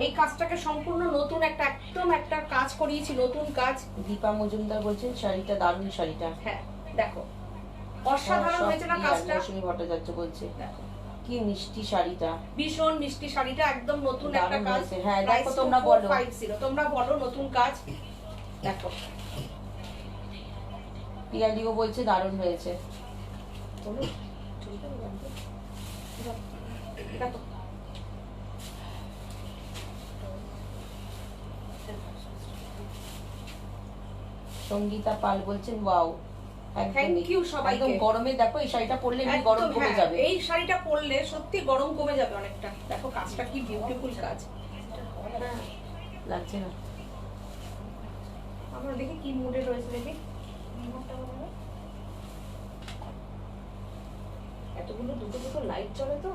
এই কাজটাকে সম্পূর্ণ নতুন একটা একদম একটা কাজ করিয়েছি, নতুন কাজ। দীপা মজুমদার বলছেন শাড়িটা দারুণ, শাড়িটা হ্যাঁ দেখো অসাধারণ হয়েছে না কাজটা। মৌসুমী ভট্টাচার্য বলছে দেখো কি মিষ্টি শাড়িটা, ভীষণ মিষ্টি শাড়িটা, একদম নতুন একটা কাজ। হ্যাঁ দেখো তোমরা বলো, 50, তোমরা বলো নতুন কাজ। দেখো পিয়ালিও বলছে দারুণ হয়েছে। বলো দেখো সঙ্গীতা পাল বলছেন ওয়াও, থ্যাংক ইউ সবাইকে। একদম গরমে দেখো এই শাড়িটা পরলে এমনি গরম কমে যাবে। এই শাড়িটা পরলে সত্যি গরম কমে যাবে অনেকটা। দেখো কাজটা কি বিউটিফুল কাজ, লাগছে না? আমরা দেখি কি মুডে রয়েছে, দেখি এতগুলো দুটো দুটো লাইট জ্বলে তো।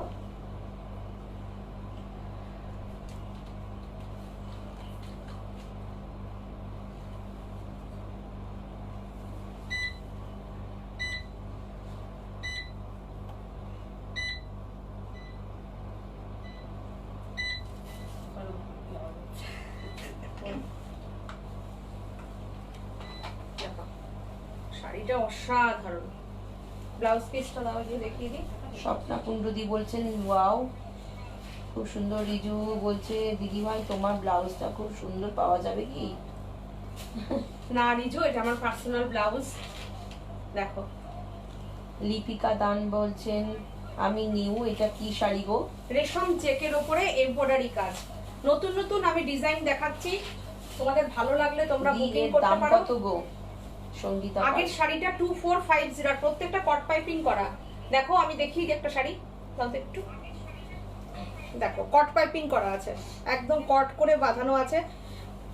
শাড়িটা অসাধারণ। ব্লাউজ পিসটা দাও, যে দেখিয়ে দিই। স্বপ্না কুণ্ডুদি বলছেন ওয়াও খুব সুন্দর। রিজু বলছে দিদি ভাই তোমার ব্লাউজটা খুব সুন্দর, পাওয়া যাবে কি? না রিজু, এটা আমার পার্সোনাল ব্লাউজ। দেখো লিপিকা দান বলছেন আমি নিউ, এটা কি শাড়ি গো? রেশম চেকের উপরে এমব্রয়ডারি কাজ, নতুন নতুন আমি ডিজাইন দেখাচ্ছি, তোমাদের ভালো লাগলে তোমরা বুকিং করতে দাম পারো। কত গো? সঙ্গীতা আগের শাড়িটা 2450, আর প্রত্যেকটা কট পাইপিং করা। দেখো আমি দেখিয়ে দিই একটা শাড়ি, দাও তো একটু। দেখো কট পাইপিং করা আছে, একদম কট করে বাঁধানো আছে।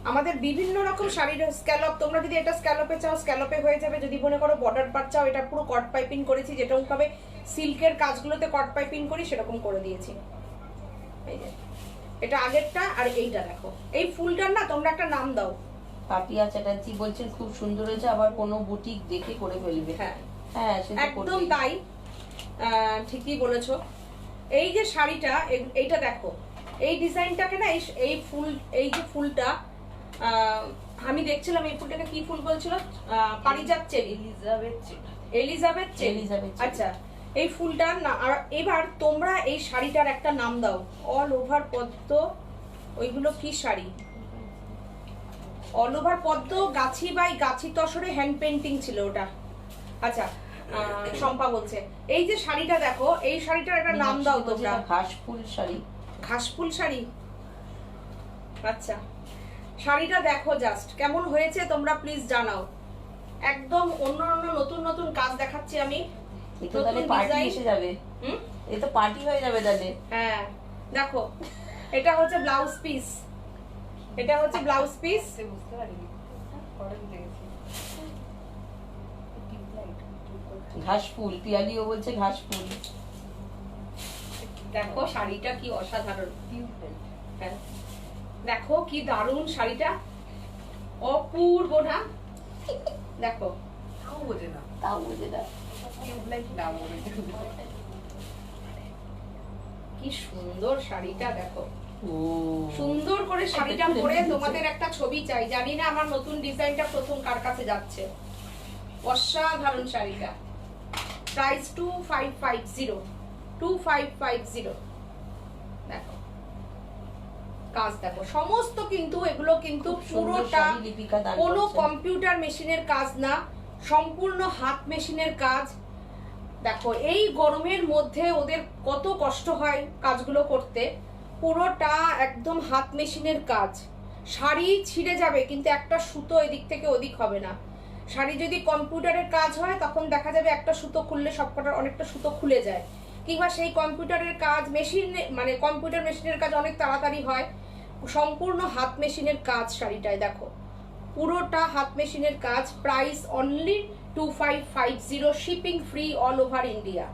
আমাদের বিভিন্ন রকম শাড়ির স্ক্যালপ, তোমরা যদি এটা স্ক্যালপে চাও স্ক্যালপে হয়ে যাবে, যদি মনে করো বর্ডার পার্ট চাও, এটা পুরো কট পাইপিং করেছি, যেরকম ভাবে সিল্কের কাজগুলোতে কট পাইপিং করি সেরকম করে দিয়েছি। এই যে এটা আগেরটা, আর এইটা দেখো, এই ফুলটার না তোমরা একটা নাম দাও। পাপিয়া চ্যাটার্জি বলছেন খুব সুন্দর হয়েছে, আবার কোনো বুটিক দেখে করে ফেলবে। হ্যাঁ হ্যাঁ সেটা একদম তাই, ঠিকই বলেছো। এই যে শাড়িটা, এইটা দেখো, এই ডিজাইনটাকে না, এই ফুল, এই যে ফুলটা আমি দেখছিলাম, এই ফুলটাকে কি ফুল বলছিল? পারিজাত চেরি, এলিজাবেথ চেরি। আচ্ছা এই ফুলটার না, আর এবার তোমরা এই শাড়িটার একটা নাম দাও। অল ওভার পদ্ম, ওইগুলো কি শাড়ি? অল ওভার পদ্ম, গাছি বাই গাছি তসরে হ্যান্ড পেন্টিং ছিল ওটা। আচ্ছা শম্পা বলছে এই যে শাড়িটা দেখো, এই শাড়িটার একটা নাম দাও তোমরা। ঘাসফুল শাড়ি, ঘাসফুল শাড়ি। আচ্ছা শাড়িটা দেখো জাস্ট কেমন হয়েছে, তোমরা প্লিজ জানাও। একদম অন্য অন্য নতুন নতুন কাজ দেখাচ্ছি আমি। এটা তাহলে পার্টি এসে যাবে। এটা পার্টি হয়ে যাবে তাহলে। হ্যাঁ দেখো এটা হচ্ছে ব্লাউজ পিস, এটা হচ্ছে ব্লাউজ পিস। বুঝতে পারিনি, ঘাসফুল, পিয়ালিও বলছে ঘাসফুল। দেখো শাড়িটা কি অসাধারণ। হ্যাঁ দেখো কি দারুণ শাড়িটা, অপূর্ব না? দেখো তাও বোঝে না, তাও বুঝে না কি সুন্দর শাড়িটা। দেখো ও সুন্দর করে শাড়িটা পরে তোমাদের একটা ছবি চাই। জানি না আমার নতুন ডিজাইনটা প্রথম কার কাছে যাচ্ছে। অসাধারণ শাড়িটা, প্রাইস 2550। 2550। দেখো কাজ দেখো সমস্ত, কিন্তু এগুলো কিন্তু পুরোটা কোনো কম্পিউটার মেশিনের কাজ না, সম্পূর্ণ হাত মেশিনের কাজ। দেখো এই গরমের মধ্যে ওদের কত কষ্ট হয় কাজগুলো করতে, পুরোটা একদম হাত মেশিনের কাজ। শাড়ি ছিঁড়ে যাবে কিন্তু একটা সুতো এদিক থেকে ওদিক হবে না। শাড়ি যদি কম্পিউটারের কাজ হয় তখন দেখা যাবে একটা সুতো খুললে সবকটার অনেকটা সুতো খুলে যায়, কিংবা সেই কম্পিউটারের কাজ মেশিন, মানে কম্পিউটার মেশিনের কাজ অনেক তাড়াতাড়ি হয়। সম্পূর্ণ হাত মেশিনের কাজ শাড়িটায়, দেখো পুরোটা হাত মেশিনের কাজ। Price only 2550, shipping free all over India,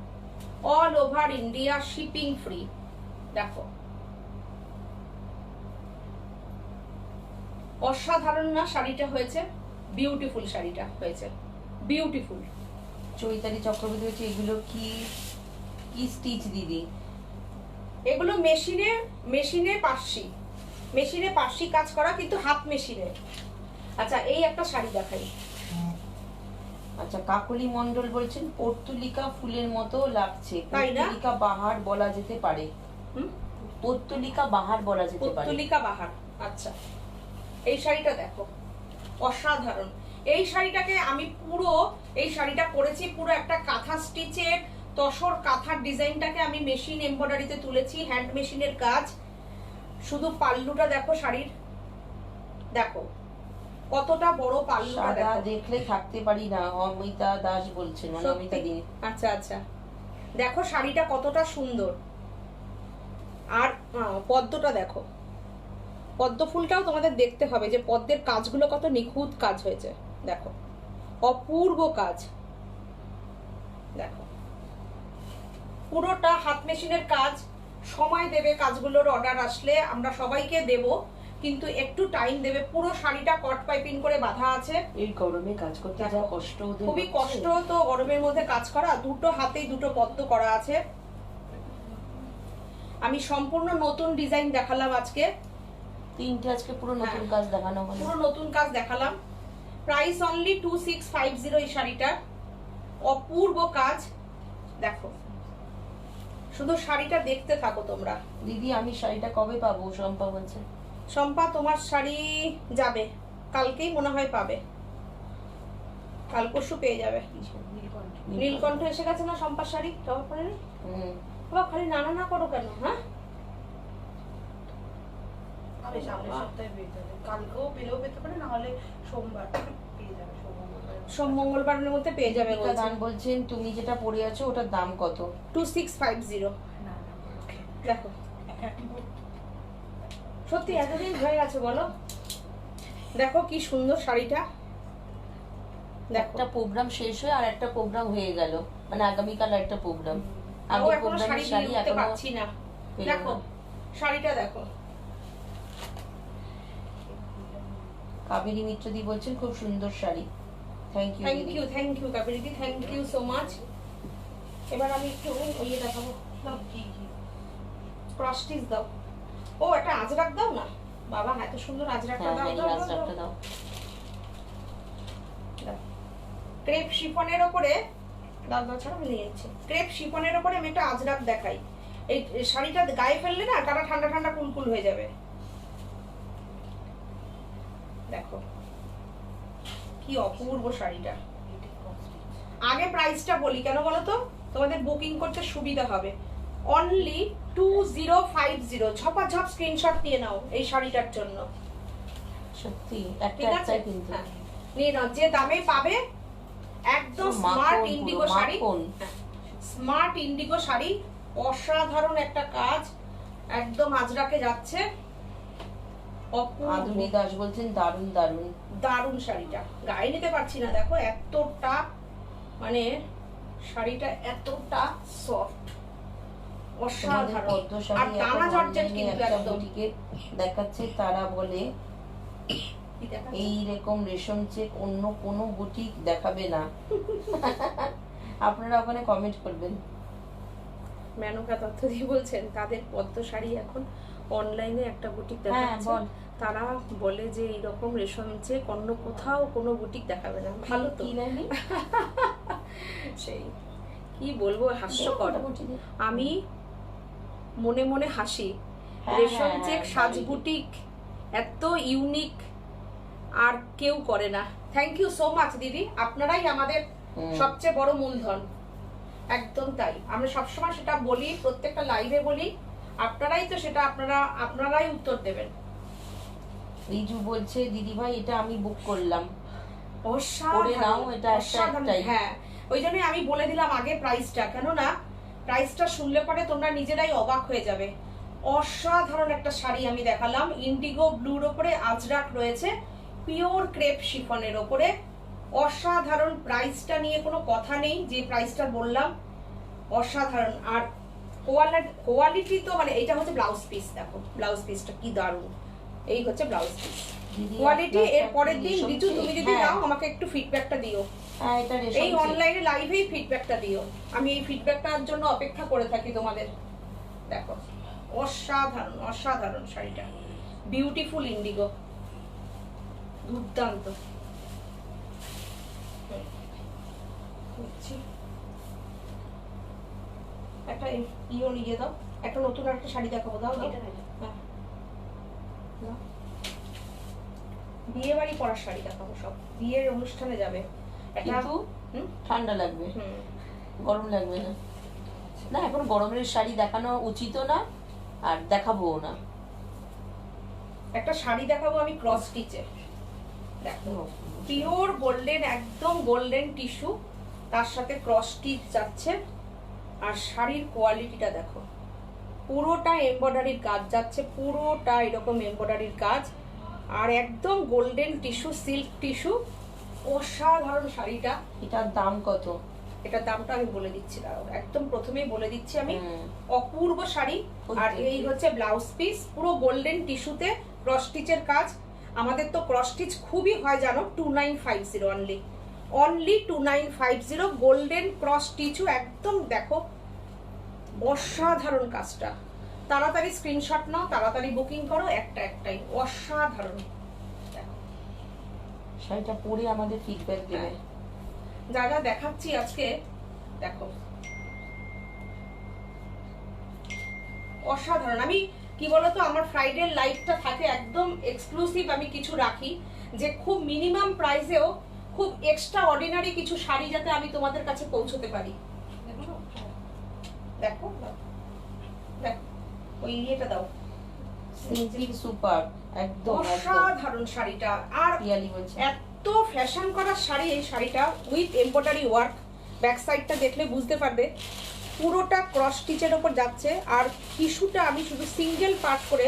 all over India shipping free. দেখো অসাধারণ না শাড়িটা হয়েছে, বিউটিফুল শাড়িটা হয়েছে, বিউটিফুল। চৈতালি চক্রবর্তী হচ্ছে এগুলো কি কি স্টিচ দিদি? এগুলো মেশিনে, মেশিনে পার্সি, মেশিনে পার্সি কাজ করা, কিন্তু হাত মেশিনে। আচ্ছা এই একটা শাড়ি দেখাই। আচ্ছা কাকলি মন্ডল বলছেন পর্তুলিকা ফুলের মতো লাগছে, তাই না? পর্তুলিকা বাহার বলা যেতে পারে। পর্তুলিকা বাহার বলা যেতে পারে, পর্তুলিকা বাহার। আচ্ছা এই শাড়িটা দেখো অসাধারণ। এই শাড়িটাকে আমি পুরো, এই শাড়িটা করেছি পুরো একটা কাঁথা স্টিচের, তসর কাঁথার ডিজাইনটাকে আমি মেশিন এমব্রয়ডারিতে তুলেছি, হ্যান্ড মেশিনের কাজ। শুধু পাল্লুটা দেখো শাড়ির, দেখো কতটা বড় পাল্লুটা সাদা দেখো। দেখলে থাকতে পারি না, অমিতা দাস বলছেন, মানে অমিতা দিন। আচ্ছা আচ্ছা দেখো শাড়িটা কতটা সুন্দর। আর পদ্মটা দেখো, পদ্ম ফুলটাও তোমাদের দেখতে হবে যে পদ্মের কাজগুলো কত নিখুঁত কাজ হয়েছে, দেখো অপূর্ব কাজ। দেখো পুরোটা হাত মেশিনের কাজ। সময় দেবে কাজগুলোর অর্ডার আসলে, আমরা সবাইকে দেব, কিন্তু একটু টাইম দেবে। পুরো শাড়িটা কট পাইপিং করে বাঁধা আছে। এই গরমে কাজ করতে যা কষ্ট ওদের, খুবই কষ্ট তো গরমের মধ্যে কাজ করা। দুটো হাতেই দুটো পদ্ম করা আছে। আমি সম্পূর্ণ নতুন ডিজাইন দেখালাম আজকে, তিনটে আজকে পুরো নতুন কাজ দেখানো হলো, পুরো নতুন কাজ দেখালাম। প্রাইস অনলি 2650 এই শাড়িটার, অপূর্ব কাজ। দেখো শুধু শাড়িটা দেখতে থাকো তোমরা। দিদি আমি শাড়িটা কবে পাবো? শম্পা বলছে। শম্পা তোমার শাড়ি যাবে কালকেই মনে হয় পাবে, কাল পরশু পেয়ে যাবে। নীলকণ্ঠ এসে গেছে না শম্পার শাড়ি, খবর পড়েনি? বাবা খালি নানা না করো কেন, হ্যাঁ? সামনের সপ্তাহে পেয়ে যাবে, কালকেও পেলেও পেতে পারে, না হলে সোমবার পেয়ে যাবে, সোম মঙ্গলবারের মধ্যে পেয়ে যাবে। দান বলছেন তুমি যেটা পরে আছো ওটার দাম কত? 2650। না না ওকে দেখো সত্যি এতদিন হয়ে গেছে বলো। দেখো কি সুন্দর শাড়িটা। একটা প্রোগ্রাম শেষ হয়ে আর একটা প্রোগ্রাম হয়ে গেল, মানে আগামীকাল একটা প্রোগ্রাম। আমি এখনো শাড়ি শাড়ি নিতে এখনো পাচ্ছি না। দেখো শাড়িটা দেখো। কাবেরী মিত্রদি বলছেন খুব সুন্দর sari. Thank you thank you, thank you কাবেরীদি, থ্যাংক ইউ সো মাচ। এবার আমি একটু ইয়ে দেখাবো, কি কি ক্রস স্টিচ দাও। ও একটা আজরাক দাও না বাবা, এত সুন্দর আজরাকটা দাও। রাজরাকটা দাও। ক্রেপ শিফনের ওপরে দাও দাও, ছাড়া মিলিয়ে যাচ্ছে। ক্রেপ শিফনের ওপরে আমি একটা আজরাক দেখাই। এই শাড়িটা গায়ে ফেললে না গাটা ঠান্ডা ঠান্ডা কুলকুল হয়ে যাবে। দেখো কি অপূর্ব শাড়িটা। আগে প্রাইসটা বলি কেন বলো তো, তোমাদের বুকিং করতে সুবিধা হবে। অনলি 2050, ঝপাঝপ স্ক্রিনশট দিয়ে নাও এই শাড়িটার জন্য। সত্যি ঠিক আছে, একটা কিন্তু হ্যাঁ, নিয়ে নাও। যে দামে পাবে একদম smart Indigo sari, smart Indigo sari, অসাধারণ একটা কাজ, একদম আজরাকে যাচ্ছে। আদুলি দাস বলছেন দারুন দারুন দারুন শাড়িটা, গায়ে নিতে পারছি না। দেখো এতটা, মানে শাড়িটা এতটা সফট, অসাধারণ। আর দানা জর্জেট কিন্তু একদম। দেখাচ্ছে তারা বলে কি দেখাচ্ছে? এইরকম রেশম চেক অন্য কোনো বুটিক দেখাবে না। আপনারা ওখানে কমেন্ট করবেন। মেনকা তথ্য দিয়ে বলছেন তাদের পদ্ম শাড়ি এখন অনলাইনে একটা বুটিক দেখাচ্ছে। তারা বলে যে এইরকম রেশম চেক অন্য কোথাও কোনো বুটিক দেখাবে না। ভালো তো, কি লাইনে? সেই কি বলবো, হাস্যকর। আমি মনে মনে হাসি। হ্যাঁ, রেশম হ্যাঁ, চেক হ্যাঁ, সাজ দারুণ। বুটিক এত ইউনিক আর কেউ করে না। থ্যাংক ইউ সো মাচ দিদি, আপনারাই আমাদের সবচেয়ে বড় মূলধন। একদম তাই, আমরা সবসময় সেটা বলি, প্রত্যেকটা লাইভে বলি, আপনারাই তো সেটা আপনারাই উত্তর দেবেন। রিজু বলছে দিদি ভাই এটা আমি বুক করলাম, করে অসাধারণ, নাও, এটা একটা অসাধারণ। একটাই। হ্যাঁ, ওই জন্যই আমি বলে দিলাম আগে প্রাইসটা, কেননা প্রাইসটা শুনলে পরে তোমরা নিজেরাই অবাক হয়ে যাবে। অসাধারণ একটা শাড়ি আমি দেখালাম, ইন্ডিগো ব্লুর ওপরে আজরাক রয়েছে, পিওর ক্রেপ শিফনের ওপরে। অসাধারণ, প্রাইসটা নিয়ে কোনো কথা নেই, যে প্রাইসটা বললাম অসাধারণ। আর কোয়ালিটি তো মানে, এটা হচ্ছে ব্লাউজ পিস, দেখো ব্লাউজ পিসটা কি দারুণ, এই হচ্ছে ব্লাউজ পিস কোয়ালিটি। এর পরের দিন রিজু তুমি যদি নাও আমাকে একটু ফিডব্যাকটা দিও, হ্যাঁ এটা রেশম এই চেক। অনলাইনে লাইভেই ফিডব্যাকটা দিও, আমি এই ফিডব্যাকটার জন্য অপেক্ষা করে থাকি তোমাদের। দেখো অসাধারণ, অসাধারণ শাড়িটা, বিউটিফুল ইন্ডিগো, দুর্দান্ত। একটা ইও নিয়ে দাও, একটা নতুন একটা শাড়ি দেখাবো, দাও দাও। হ্যাঁ। দাও। বিয়ে বাড়ি পরার শাড়ি দেখাবো, সব বিয়ের অনুষ্ঠানে যাবে। একটা কিন্তু ঠান্ডা লাগবে, গরম লাগবে না। না এখন গরমের শাড়ি দেখানো উচিতও না, আর দেখাবো না। একটা শাড়ি দেখাবো আমি ক্রস স্টিচে, দেখো পিওর গোল্ডেন, একদম গোল্ডেন টিস্যু, তার সাথে ক্রস স্টিচ যাচ্ছে। আর শাড়ির কোয়ালিটিটা দেখো, পুরোটা এমব্রয়ডারির কাজ যাচ্ছে, পুরোটা এরকম এমব্রয়ডারির কাজ, আর একদম গোল্ডেন টিস্যু, সিল্ক টিস্যু। অসাধারণ শাড়িটা। এটার দাম কত? এটার দামটা আমি বলে দিচ্ছি, দাঁড়াও, একদম প্রথমেই বলে দিচ্ছি আমি। অপূর্ব শাড়ি। আর এই হচ্ছে ব্লাউজ পিস, পুরো গোল্ডেন টিস্যুতে ক্রস স্টিচের কাজ। আমাদের তো ক্রস স্টিচ খুবই হয় জানো, 2950 অনলি, অনলি 2950 গোল্ডেন ক্রস স্টিচও একদম। দেখো অসাধারণ কাজটা, তাড়াতাড়ি স্ক্রিনশট নাও, তাড়াতাড়ি বুকিং করো, একটাই অসাধারণ। শাড়িটা পরে আমাদের ফিডব্যাক দেবে। যা যা দেখাচ্ছি আজকে দেখো অসাধারণ। আমি কি বলতো, আমার ফ্রাইডে লাইভটা থাকে একদম এক্সক্লুসিভ, আমি কিছু রাখি যে খুব মিনিমাম প্রাইসেও খুব এক্সট্রা অর্ডিনারি কিছু শাড়ি যাতে আমি তোমাদের কাছে পৌঁছতে পারি। দেখো দেখো ওই ইয়েটা দাও, সিম্পলি সুপার, একদম অসাধারণ শাড়িটা। আর পিয়ালি বলছে এত ফ্যাশন করা শাড়ি এই শাড়িটা, উইথ এমব্রয়ডারি ওয়ার্ক। ব্যাক সাইডটা দেখলে বুঝতে পারবে পুরোটা ক্রস স্টিচের ওপর যাচ্ছে। আর টিস্যুটা আমি শুধু সিঙ্গেল পার্ট করে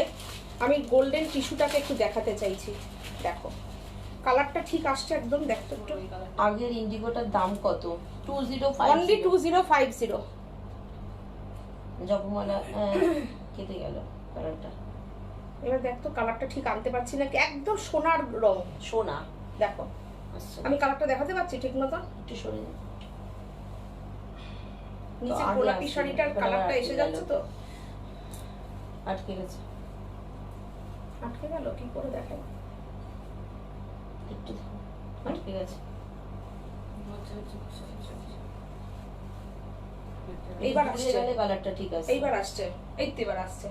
আমি গোল্ডেন টিস্যুটাকে একটু দেখাতে চাইছি। দেখো কালারটা ঠিক আসছে একদম, দেখো একটু। আগের ইন্ডিগোটার দাম কত? 2050, অনলি 2050। জপমালা কেটে গেল কালারটা। এবার দেখো কালারটা ঠিক আনতে পারছি না, একদম সোনার রং, সোনা। দেখো আচ্ছা আমি কালারটা দেখাতে পারছি ঠিক মতো? একটু সরে যাও। নিচে আগে গোলাপি আসছে, শাড়িটার এবার কালারটা আটকে এসে গেল। যাচ্ছে তো। আটকে গেছে, আটকে গেল কি করে দেখাই? একটু আটকে গেছে। এইবার আসছে, কালারটা ঠিক আছে, এইবার আসছে, এই তো এবার আসছে,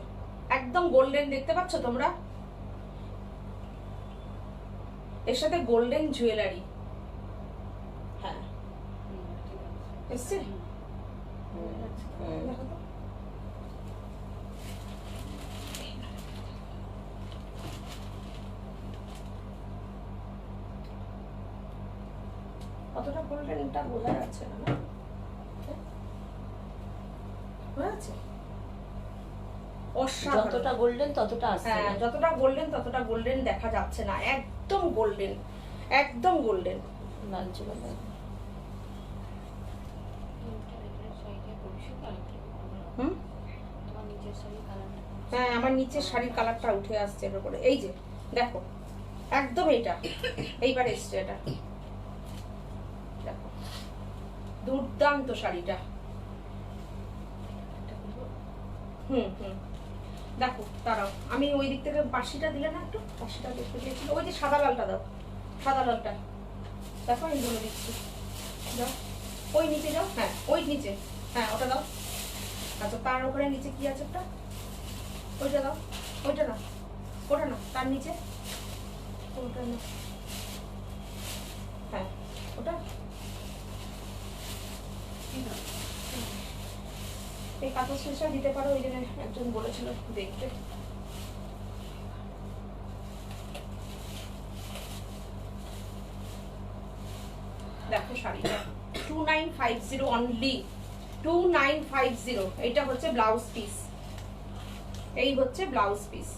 একদম গোল্ডেন। দেখতে পাচ্ছ তোমরা? এর সাথে গোল্ডেন জুয়েলারি। হ্যাঁ এসছে, দেখো তো। কতটা গোল্ডেনটা বোঝা যাচ্ছে না, না? বোঝা যাচ্ছে? অসাধারণ। যতটা গোল্ডেন ততটা আসছে হ্যাঁ, না। যতটা গোল্ডেন ততটা গোল্ডেন দেখা যাচ্ছে না, একদম গোল্ডেন, একদম গোল্ডেন। লালচে কালার। হুম, হ্যাঁ আমার নিচের শাড়ির কালারটা উঠে আসছে এর উপরে, এই যে দেখো একদম এইটা, এইবার এসছে এটা, দেখো দুর্দান্ত শাড়িটা। দেখো দাঁড়াও, আমি ওই দিক থেকে বাসিটা দিলে না, একটু বাসিটা দেখতে দিয়েছিল, ওই যে সাদা লালটা দাও, সাদা লালটা দেখো, আমি বলে দিচ্ছি, দাও ওই নিচে যাও, হ্যাঁ ওই নিচে, হ্যাঁ ওটা দাও। আচ্ছা তার ওখানে নিচে কি আছে ওটা, ওইটা দাও, ওইটা না, ওটা না, তার নিচে ওটা না, হ্যাঁ ওটা। এই কাগজ সুইচটা দিতে পারো, ওই জন্য একজন বলেছিল দেখতে। দেখো শাড়িটা 2950 অনলি, 2950। এইটা হচ্ছে ব্লাউজ পিস, এই হচ্ছে ব্লাউজ পিস।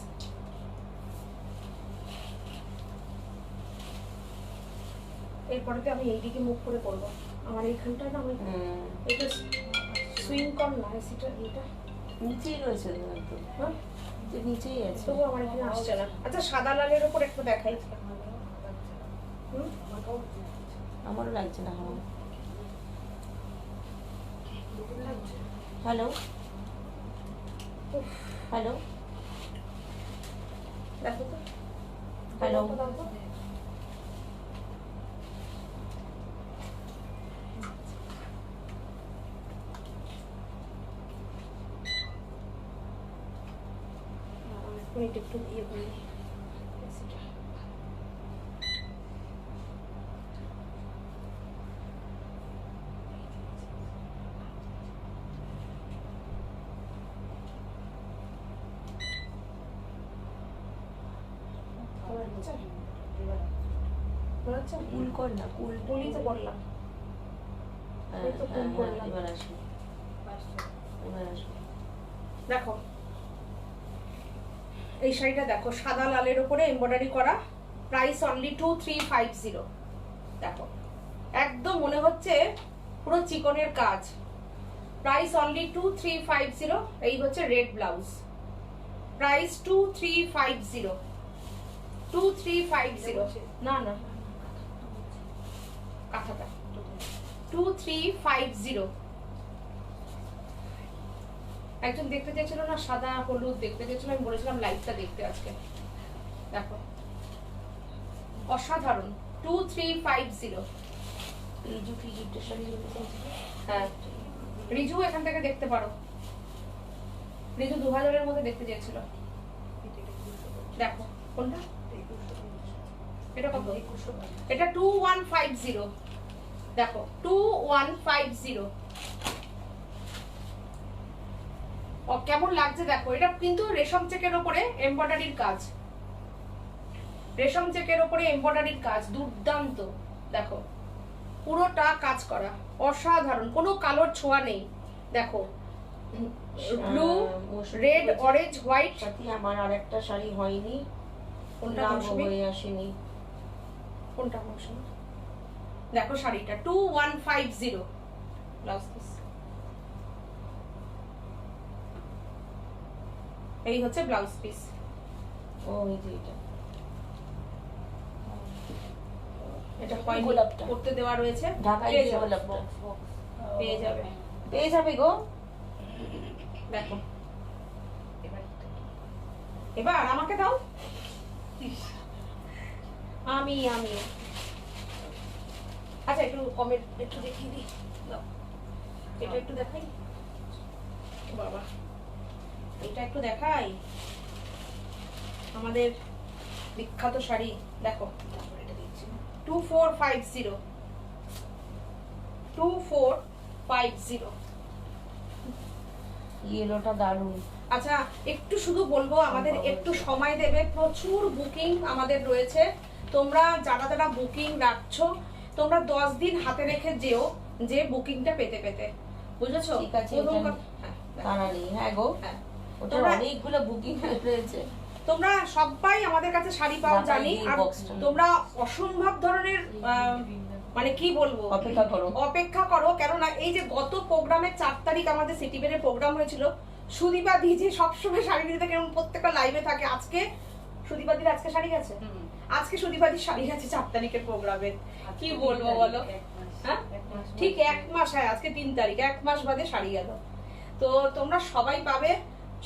এরপরে আমি এইদিকে মুখ করে পরবো, আমার এইখানটা না আমি এটা সুইং কর না, সেটা এটা নিচেই রয়েছে তো, হ্যাঁ যে নিচেই আছে। তবু আমার এখানে আসছে না। আচ্ছা সাদা লালের উপর একটু দেখাই। আমারও লাগছে না। হ্যালো হ্যালো দেখো তো, হ্যালো। একটু ইয়ে করি। কুল কর না, কুল কুলই তো করলাম। এই তো কুল করলাম। এবার আসো, এবার আসো। দেখো এই শাড়িটা দেখো, সাদা লালের উপরে এমব্রয়ডারি করা, প্রাইস অনলি 2350। দেখো একদম মনে হচ্ছে পুরো চিকনের কাজ, প্রাইস অনলি 2350। এই হচ্ছে রেড ব্লাউজ, প্রাইস 2350, 2350। না না কাঁথাটা 2350। একজন দেখতে চেয়েছিল না সাদা হলুদ দেখতে চেয়েছিল, আমি বলেছিলাম লাইভটা দেখতে আজকে। দেখো অসাধারণ, 2350। রিজু কি গিফটের শাড়ি নিতে চাইছে? হ্যাঁ রিজু এখান থেকে দেখতে পারো, রিজু 2000-এর মধ্যে দেখতে চেয়েছিল। দেখো কোনটা, এটা কত, এটা 2150। দেখো 2150। কেমন লাগছে দেখো, এটা কিন্তু রেশম চেকের উপরে এমব্রয়ডারির কাজ, রেশম চেকের উপরে এমব্রয়ডারির কাজ দুর্দান্ত। দেখো পুরোটা কাজ করা, অসাধারণ, কোনো কালোর ছোঁয়া নেই। দেখো ব্লু, রেড, অরেঞ্জ, হোয়াইট। সাথী আমার আরেকটা শাড়ি হয়নি, কোনটা লাভ মৌসুমী? হয়ে আসেনি। কোনটা মৌসুমী? দেখো শাড়িটা 2150 ব্লাউজ পিস। এই হচ্ছে ব্লাউজ পিস। ও এই যে এটা, এটা হয়নি, গোলাপটা করতে দেওয়া রয়েছে, ঢাকায় পেয়ে দিয়ে যাবে, গোলাপটা পেয়ে যাবে। পেয়ে যাবে গো। দেখো এবার আমাকে দাও, আমি আচ্ছা একটু কমেন্ট একটু দেখিয়ে দিই, দাও এটা একটু দেখাই। বাবা এটা একটু দেখাই, আমাদের বিখ্যাত শাড়ি। দেখো 2450, 2450। ইয়েলোটা দারুণ। আচ্ছা একটু শুধু বলবো, আমাদের একটু সময় দেবে, প্রচুর বুকিং আমাদের রয়েছে। তোমরা যারা যারা বুকিং রাখছো, তোমরা 10 দিন হাতে রেখে যেও, যে বুকিংটা পেতে পেতে, বুঝেছো? ঠিক আছে, প্রথম এটা কথা- হ্যাঁ, দেখো। তাড়াতাড়ি। হ্যাঁ গো, হ্যাঁ। ওটা তোমরা- অনেকগুলো বুকিং রয়েছে। তোমরা সবাই আমাদের কাছে শাড়ি পাও ঢাকায় জানি, এই আর boxটা। তোমরা অসম্ভব ধরনের মানে কি বলবো, অপেক্ষা করো। অপেক্ষা করো, কেননা এই যে গত প্রোগ্রামের 4 তারিখ আমাদের সিটিবের প্রোগ্রাম হয়েছিল, সুদীপা দি যে সবসময় শাড়ি নিতে কেমন প্রত্যেকটা লাইভে থাকে, আজকে সুদীপাদির আজকে শাড়ি গেছে, আজকে সুদীপাদির শাড়ি গেছে 4 তারিখের প্রোগ্রামে। কি বলবো বলো, হ্যাঁ ঠিক 1 মাস, হ্যাঁ আজকে 3 তারিখ, 1 মাস বাদে শাড়ি গেল। তো তোমরা সবাই পাবে,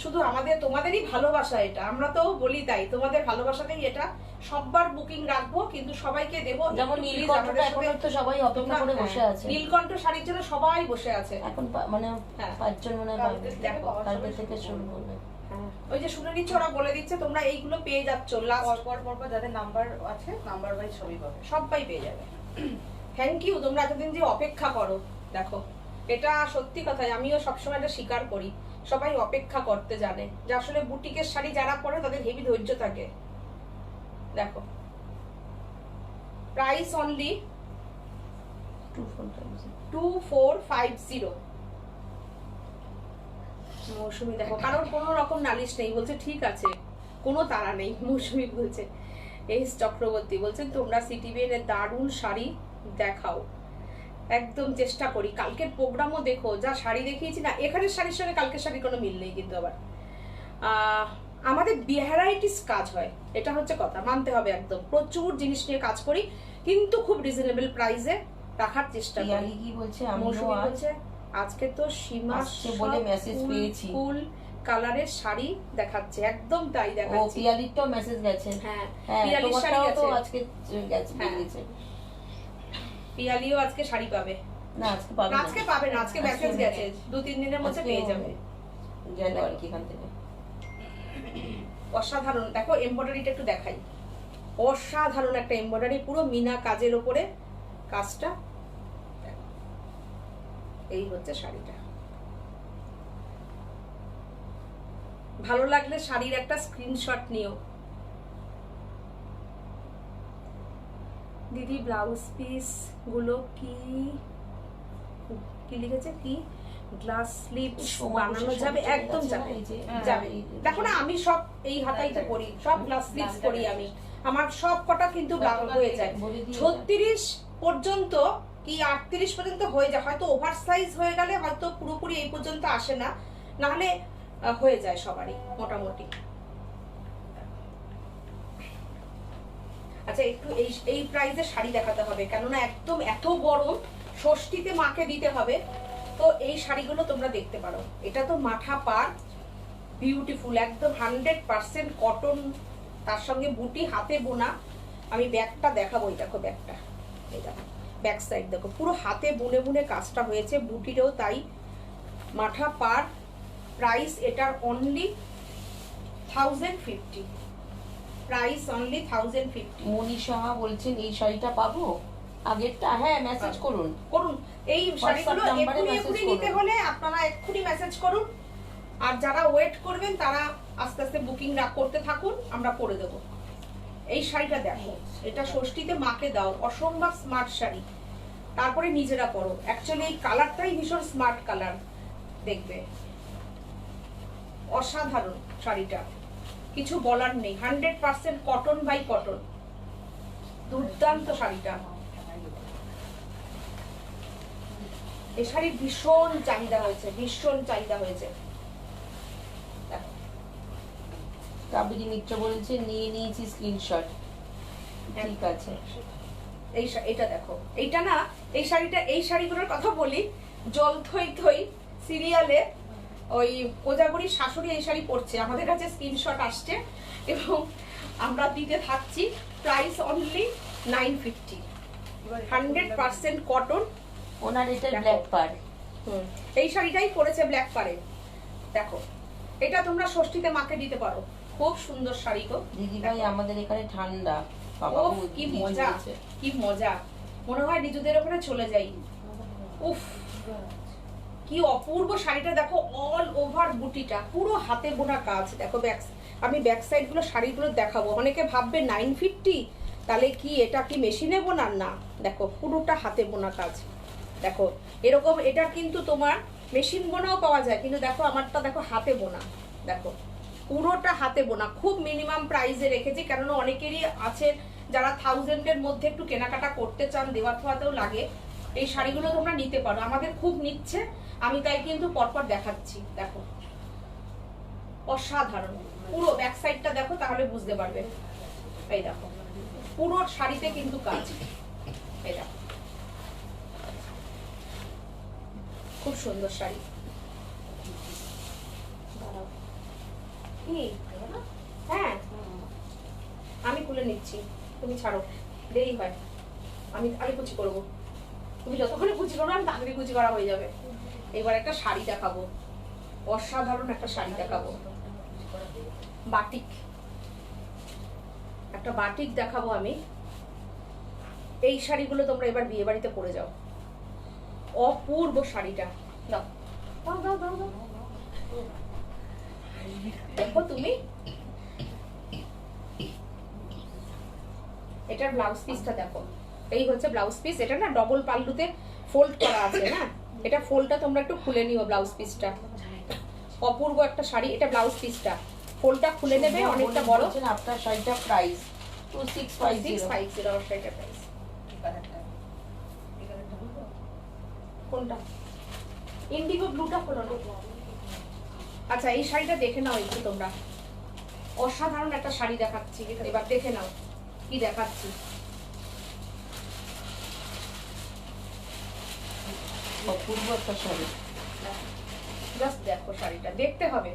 শুধু তোমাদেরই ভালোবাসা এটা, আমরা তো বলি তাই, তোমাদের ভালোবাসাতেই এটা সববার বুকিং রাখবো, কিন্তু সবাইকে দেবো। যেমন একটু please নীলকণ্ঠটা আমাদের এখন সাথে- তো সবাই অপেক্ষা করে বসে হ্যাঁ, আছে। নীলকণ্ঠ শাড়ির জন্য সবাই বসে আছে। এখন মানে হ্যাঁ। 5 জন মনে হয় কালকে থেকে দেখো, পাওয়া কালকে যাবে থেকে শুরু শুরু করবে। হ্যাঁ, ওই যে শুনে নিচ্ছে, ওরা বলে দিচ্ছে তোমরা এইগুলো পেয়ে যাচ্ছ লাস্ট, পর যাদের নাম্বার আছে নাম্বার ওয়াইজ ছবি পাবে। সবাই পেয়ে যাবে। থ্যাংক ইউ, তোমরা এতদিন যে অপেক্ষা করো। দেখো, এটা সত্যি কথাই, আমিও সবসময় এটা স্বীকার করি, সবাই অপেক্ষা করতে জানে যে আসলে বুটিকের শাড়ি যারা পরে তাদের হেভি ধৈর্য থাকে। দেখো, প্রাইস অনলি 2450। মৌসুমি দেখো, কারোর কোনো রকম নালিশ নেই, বলছে ঠিক আছে, কোনো তাড়া নেই। মৌসুমি বলছে, এস চক্রবর্তী বলছেন তোমরা সিটিভিএন এর দারুণ শাড়ি দেখাও, একদম চেষ্টা করি। কালকের প্রোগ্রামও দেখো, যা শাড়ি দেখিয়েছি না, এখানের শাড়ির সঙ্গে কালকের শাড়ির কোনো মিল নেই, কিন্তু আবার আমাদের ভ্যারাইটিস কাজ হয়, এটা হচ্ছে কথা, মানতে হবে একদম। প্রচুর জিনিস নিয়ে কাজ করি, কিন্তু খুব রিজনেবল প্রাইসে রাখার চেষ্টা করি। কি বলছে, মৌসুমি বলছে আজকে তো সীমা আসছে বলে মেসেজ পেয়েছি, ফুল কালারের শাড়ি দেখাচ্ছে, একদম তাই ও দেখাচ্ছে। পিয়ালিরটাও মেসেজ গেছে। হ্যাঁ, হ্যাঁ, পিয়ালির শাড়ি তোমারটাও তো আছে। আজকে গেছে, হ্যাঁ। বেরিয়েছে। পিয়ালিও আজকে শাড়ি পাবে না আজকে পাবে না, আজকে পাবে না, আজকে মেসেজ গেছে, 2-3 দিনের মধ্যে আজকে পেয়ে যাবে। গেল আর কি এখান থেকে। অসাধারণ, দেখো এমব্রয়ডারিটা একটু দেখাই, অসাধারণ একটা এমব্রয়ডারি, পুরো মিনা কাজের উপরে কাজটা। এই হচ্ছে শাড়িটা। ভালো লাগলে শাড়ির একটা স্ক্রিনশট নিও। দিদি ব্লাউজ পিস গুলো কি কি লিখেছে, কি গ্লাস স্লিভস বানানো যাবে? একদম যাবে, যাবে। দেখো না, আমি সব এই হাতাইতে পরি, সব গ্লাস স্লিভস পরি আমি, আমার সব কটা কিন্তু হয়ে যায় 36 পর্যন্ত কি 38 পর্যন্ত হয়ে যায়, হয়তো ওভার সাইজ হয়ে গেলে হয়তো পুরোপুরি এই পর্যন্ত আসে না, না হলে হয়ে যায় সবারই মোটামুটি। আচ্ছা, একটু এই প্রাইসে শাড়ি দেখাতে হবে, কেননা একদম এত গরম, ষষ্ঠীতে মাকে দিতে হবে, তো এই শাড়িগুলো তোমরা দেখতে পারো। এটা তো মাথা পার, বিউটিফুল, একদম 100% কটন, তার সঙ্গে বুটি হাতে বোনা। আমি ব্যাগটা দেখাবো, এই দেখো ব্যাগটা, এই দেখো ব্যাক সাইড দেখো, পুরো হাতে বুনে বুনে কাজটা হয়েছে, বুটিরও তাই, মাথা পার। প্রাইস এটার অনলি 1050, প্রাইস অনলি 1050। মনীষা বলছেন এই শাড়িটা পাবো আগেরটা? হ্যাঁ, মেসেজ করুন করুন, এই শাড়িগুলো নাম্বারে এক্ষুনি মেসেজ নিতে করুন। হলে আপনারা এক্ষুনি মেসেজ করুন, আর যারা ওয়েট করবেন তারা আস্তে আস্তে বুকিং করতে থাকুন, আমরা করে দেবো। এই শাড়িটা দেখো, এটা ষষ্ঠীতে মাকে দাও, অসম্ভব স্মার্ট শাড়ি, তারপরে নিজেরা পরো। অ্যাকচুয়ালি এই কালারটাই ভীষণ স্মার্ট কালার, দেখবে অসাধারণ শাড়িটা, কিছু বলার নেই, 100% কটন বাই কটন, দুর্দান্ত শাড়িটা। এই শাড়ির ভীষণ চাহিদা হয়েছে, ভীষণ চাহিদা হয়েছে। কাবেরী মিত্র বলেছে নিয়ে নিয়েছি স্ক্রিনশট, ঠিক আছে। এটা দেখো, এইটা না, এই শাড়িগুলোর কথা বলি, জল থই থই সিরিয়ালে ওই কোজাগরির শাশুড়ি এই শাড়ি পরছে, আমাদের কাছে স্ক্রিনশট আসছে এবং আমরা দিতে থাকছি। Price only 950, 100% cotton. ওনার এটা ব্ল্যাক পার, এই শাড়িটাই পরেছে ব্ল্যাক পারে। দেখো, এটা তোমরা ষষ্ঠীতে মাকে দিতে পারো, খুব সুন্দর শাড়ি গো দিদি ভাই। আমাদের এখানে ঠান্ডা, বাবা উফ, কি মজা, কি মজা, মনে হয় নিজেদের ওখানে চলে যাই। উফ, কি অপূর্ব শাড়িটা দেখো, অল ওভার বুটিটা, পুরো হাতে বোনা কাজ। দেখো আমি ব্যাক সাইড গুলো শাড়িগুলো দেখাবো, অনেকে ভাববে 950, তাহলে কি এটা কি মেশিনে বোনার? না, দেখো পুরোটা হাতে বোনা কাজ। দেখো এরকম, এটা কিন্তু তোমার মেশিন বোনাও পাওয়া যায়, কিন্তু দেখো আমারটা দেখো হাতে বোনা, দেখো পুরোটা হাতে বোনা। খুব মিনিমাম প্রাইসে রেখেছি, কেননা অনেকেরই আছে যারা 1000-এর মধ্যে একটু কেনাকাটা করতে চান, দেওয়া থাওয়াতেও লাগে। এই শাড়িগুলো তোমরা নিতে পারো, আমাদের খুব নিচ্ছে, আমি তাই কিন্তু পরপর দেখাচ্ছি। দেখো অসাধারণ, পুরো ব্যাক সাইডটা দেখো, তাহলে বুঝতে পারবে। এই দেখো পুরো শাড়িতে কিন্তু কাজ, এই দেখো খুব সুন্দর শাড়ি। কি হ্যাঁ, আমি খুলে নিচ্ছি, তুমি ছাড়ো, দেরি হয়, আমি কুচি করবো, তুমি যতক্ষণে কুচি করবো আমি তাড়াতাড়ি কুচি করা হয়ে যাবে। এবার একটা শাড়ি দেখাবো, অসাধারণ একটা শাড়ি দেখাবো, বাটিক, একটা বাটিক দেখাবো আমি। এই শাড়িগুলো তোমরা এবার বিয়ে বাড়িতে পরে যাও, অপূর্ব শাড়িটা। দাও দাও দাও দাও দাও। দেখো তুমি, এটার ব্লাউজ পিসটা দেখো, এই হচ্ছে ব্লাউজ পিস। এটা না ডবল পাল্লুতে ফোল্ড করা আছে না, এটা ফোল্ডটা তোমরা একটু খুলে নিও, ব্লাউজ পিসটা অপূর্ব একটা শাড়ি। এটা ব্লাউজ পিসটা, ফোল্ডটা খুলে নেবে, অনেকটা বড়। আপনার শাড়িটা প্রাইস 2650 আমার শাড়িটার প্রাইস। কোনটা? ইন্ডিগো ব্লুটা খোলো না। আচ্ছা, এই শাড়িটা দেখে নাও একটু তোমরা, অসাধারণ একটা শাড়ি দেখাচ্ছি, এবার দেখে নাও কি দেখাচ্ছি। অপূর্ব একটা শাড়ি, জাস্ট দেখো শাড়িটা, দেখতে হবে।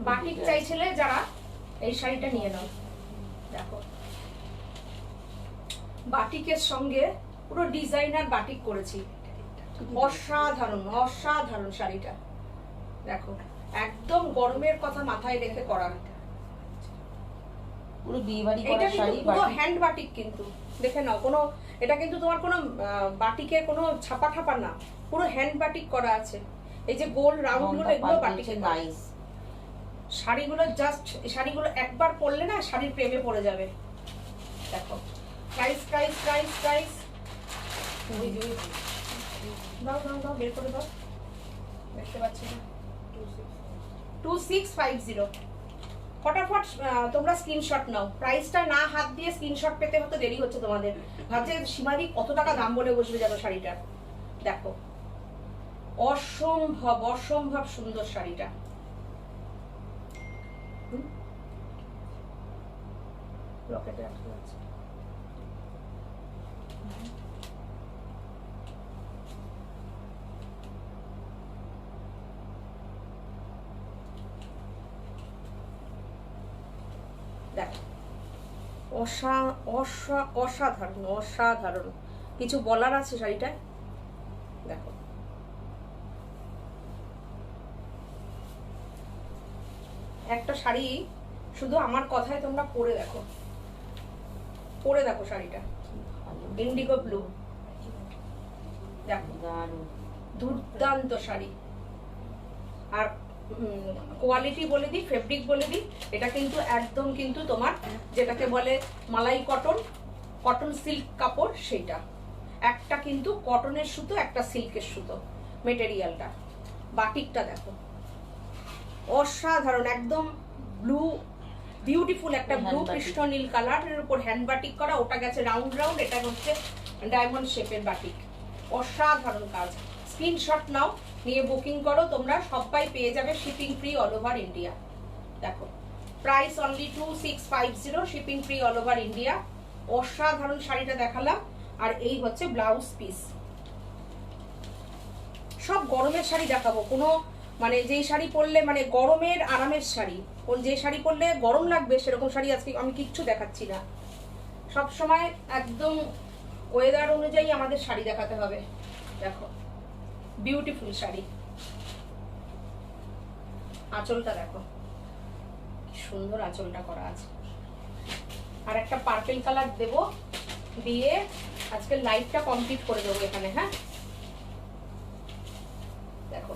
বাটিক চাইছিলে যারা, এই শাড়িটা নিয়ে নাও। দেখো বাটিকের সঙ্গে পুরো ডিজাইনার বাটিক করেছি, অসাধারণ অসাধারণ শাড়িটা। দেখো একদম গরমের কথা মাথায় রেখে করা, পুরো বিয়ে বাড়ি এটা করা কিন্তু শাড়ি, পুরো হ্যান্ড বাটিক, কিন্তু দেখে নাও, কোনো এটা কিন্তু তোমার কোনো বাটিকের কোনো ছাপা ঠাপা না, পুরো হ্যান্ড বাটিক করা আছে। এই যে গোল রাউন্ড গুলো, এগুলো বাটিকের নাইস শাড়িগুলো। জাস্ট শাড়িগুলো একবার পরলে না শাড়ির প্রেমে পড়ে যাবে। দেখো প্রাইস প্রাইস প্রাইস প্রাইস, দাও দাও দাও, বের করে দাও, দেখতে পাচ্ছি না। 2650। ফটাফট তোমরা স্ক্রিনশট নাও, প্রাইসটা না হাত দিয়ে স্ক্রিনশট পেতে হতে দেরি হচ্ছে তোমাদের। ভাবছে সীমাদি কত টাকা দাম বলে বসবে যেন শাড়িটার। দেখো অসম্ভব অসম্ভব সুন্দর শাড়িটা। লকেটে আটকে আছে। দেখো অসাধারণ অসাধারণ, কিছু বলার আছে শাড়িটায়। দেখো একটা শাড়ি শুধু আমার কথায় তোমরা পরে দেখো, পরে দেখো শাড়িটা, ইন্ডিগো ব্লু। দেখো দুর্দান্ত শাড়ি। আর কোয়ালিটি বলে দিই, ফেব্রিক বলে দিই, এটা কিন্তু একদম কিন্তু তোমার যেটাকে বলে মালাই কটন, কটন সিল্ক কাপড়, সেইটা একটা কিন্তু কটনের সুতো, একটা সিল্কের সুতো মেটেরিয়ালটা। বাটিকটা দেখো অসাধারণ, একদম ব্লু, বিউটিফুল একটা ব্লু কৃষ্ণ নীল কালারের উপর হ্যান্ড বাটিক করা, ওটা গেছে রাউন্ড রাউন্ড, এটা হচ্ছে ডায়মন্ড শেপের বাটিক। অসাধারণ কাজ। স্ক্রিনশট নাও, নিয়ে বুকিং করো, তোমরা সবাই পেয়ে যাবে shipping free all over India. দেখো price only 2650, shipping free all over India. অসাধারণ শাড়িটা দেখালাম। আর এই হচ্ছে ব্লাউজ পিস। সব গরমের শাড়ি দেখাবো, কোনো মানে যেই শাড়ি পরলে মানে গরমের আরামের শাড়ি, কোন যে শাড়ি পরলে গরম লাগবে সেরকম শাড়ি আজকে আমি কিচ্ছু দেখাচ্ছি না। সব সময় একদম ওয়েদার অনুযায়ী আমাদের শাড়ি দেখাতে হবে। দেখো বিউটিফুল শাড়ি। আঁচলটা দেখো কি সুন্দর আঁচলটা করা আছে। আর একটা পার্পল কালার দেব, দিয়ে আজকে লাইটটা কমপ্লিট করে দেবো এখানে। হ্যাঁ দেখো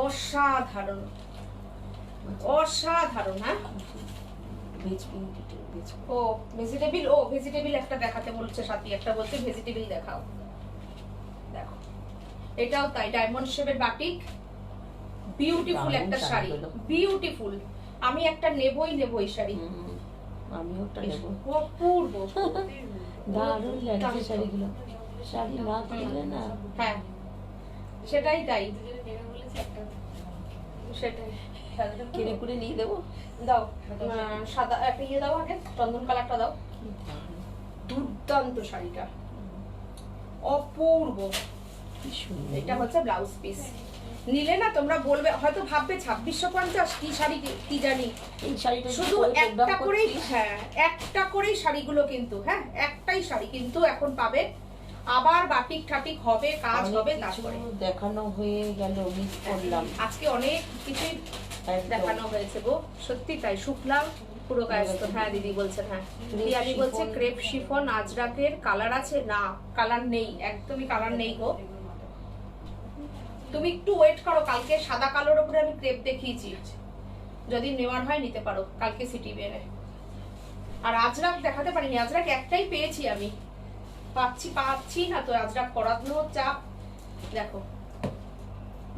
অসাধারণ অসাধারণ। হ্যাঁ ও ভেজিটেবিল, ও ভেজিটেবিল একটা দেখাতে বলছে সাথী, একটা বলছে ভেজিটেবিল দেখাও। দেখো এটাও তাই, ডায়মন্ড শেপের বাটিক, বিউটিফুল একটা শাড়ি, বিউটিফুল। আমি একটা নেবই এই শাড়ি, আমি ওটা নেব। অপূর্ব দারুণ লাগছে শাড়িগুলো, শাড়ি না কিনলে না। হ্যাঁ সেটাই তাই, সেটাই কিনে করে নিয়ে দেবো। দাও সাদা একটা ইয়ে দাও, আগে চন্দন কালারটা দাও। দুর্দান্ত শাড়িটা, অপূর্ব। এটা হচ্ছে ব্লাউজ পিস, নিলে না তোমরা বলবে, হয়তো ভাববে 2650 কি শাড়ি কি জানি, এই শাড়িটা শুধু একটা করেই, হ্যাঁ একটা করেই শাড়িগুলো কিন্তু, হ্যাঁ একটাই শাড়ি কিন্তু এখন পাবে। আবার বাটিক ঠাটিক হবে, কাজ হবে, তারপরে দেখানো হয়ে গেল, মিস করলাম। আজকে অনেক কিছুই দেখানো হয়েছে গো, সত্যি তাই। শুক্লাম পুরো কায়স্ত। হ্যাঁ দিদি বলছেন, হ্যাঁ পিয়ালি বলছে ক্রেপ শিফন আজরাকের কালার আছে না, কালার নেই, একদমই কালার নেই গো। তুমি একটু ওয়েট করো, কালকে সাদা কালোর উপরে আমি ক্রেপ দেখিয়েছি, যদি নেওয়ার হয় নিতে পারো কালকে সিটি বেনে। আর আজরাক দেখাতে পারিনি, আজরাক একটাই পেয়েছি আমি, পাচ্ছি না তো, আজরাক করানো চাপ। দেখো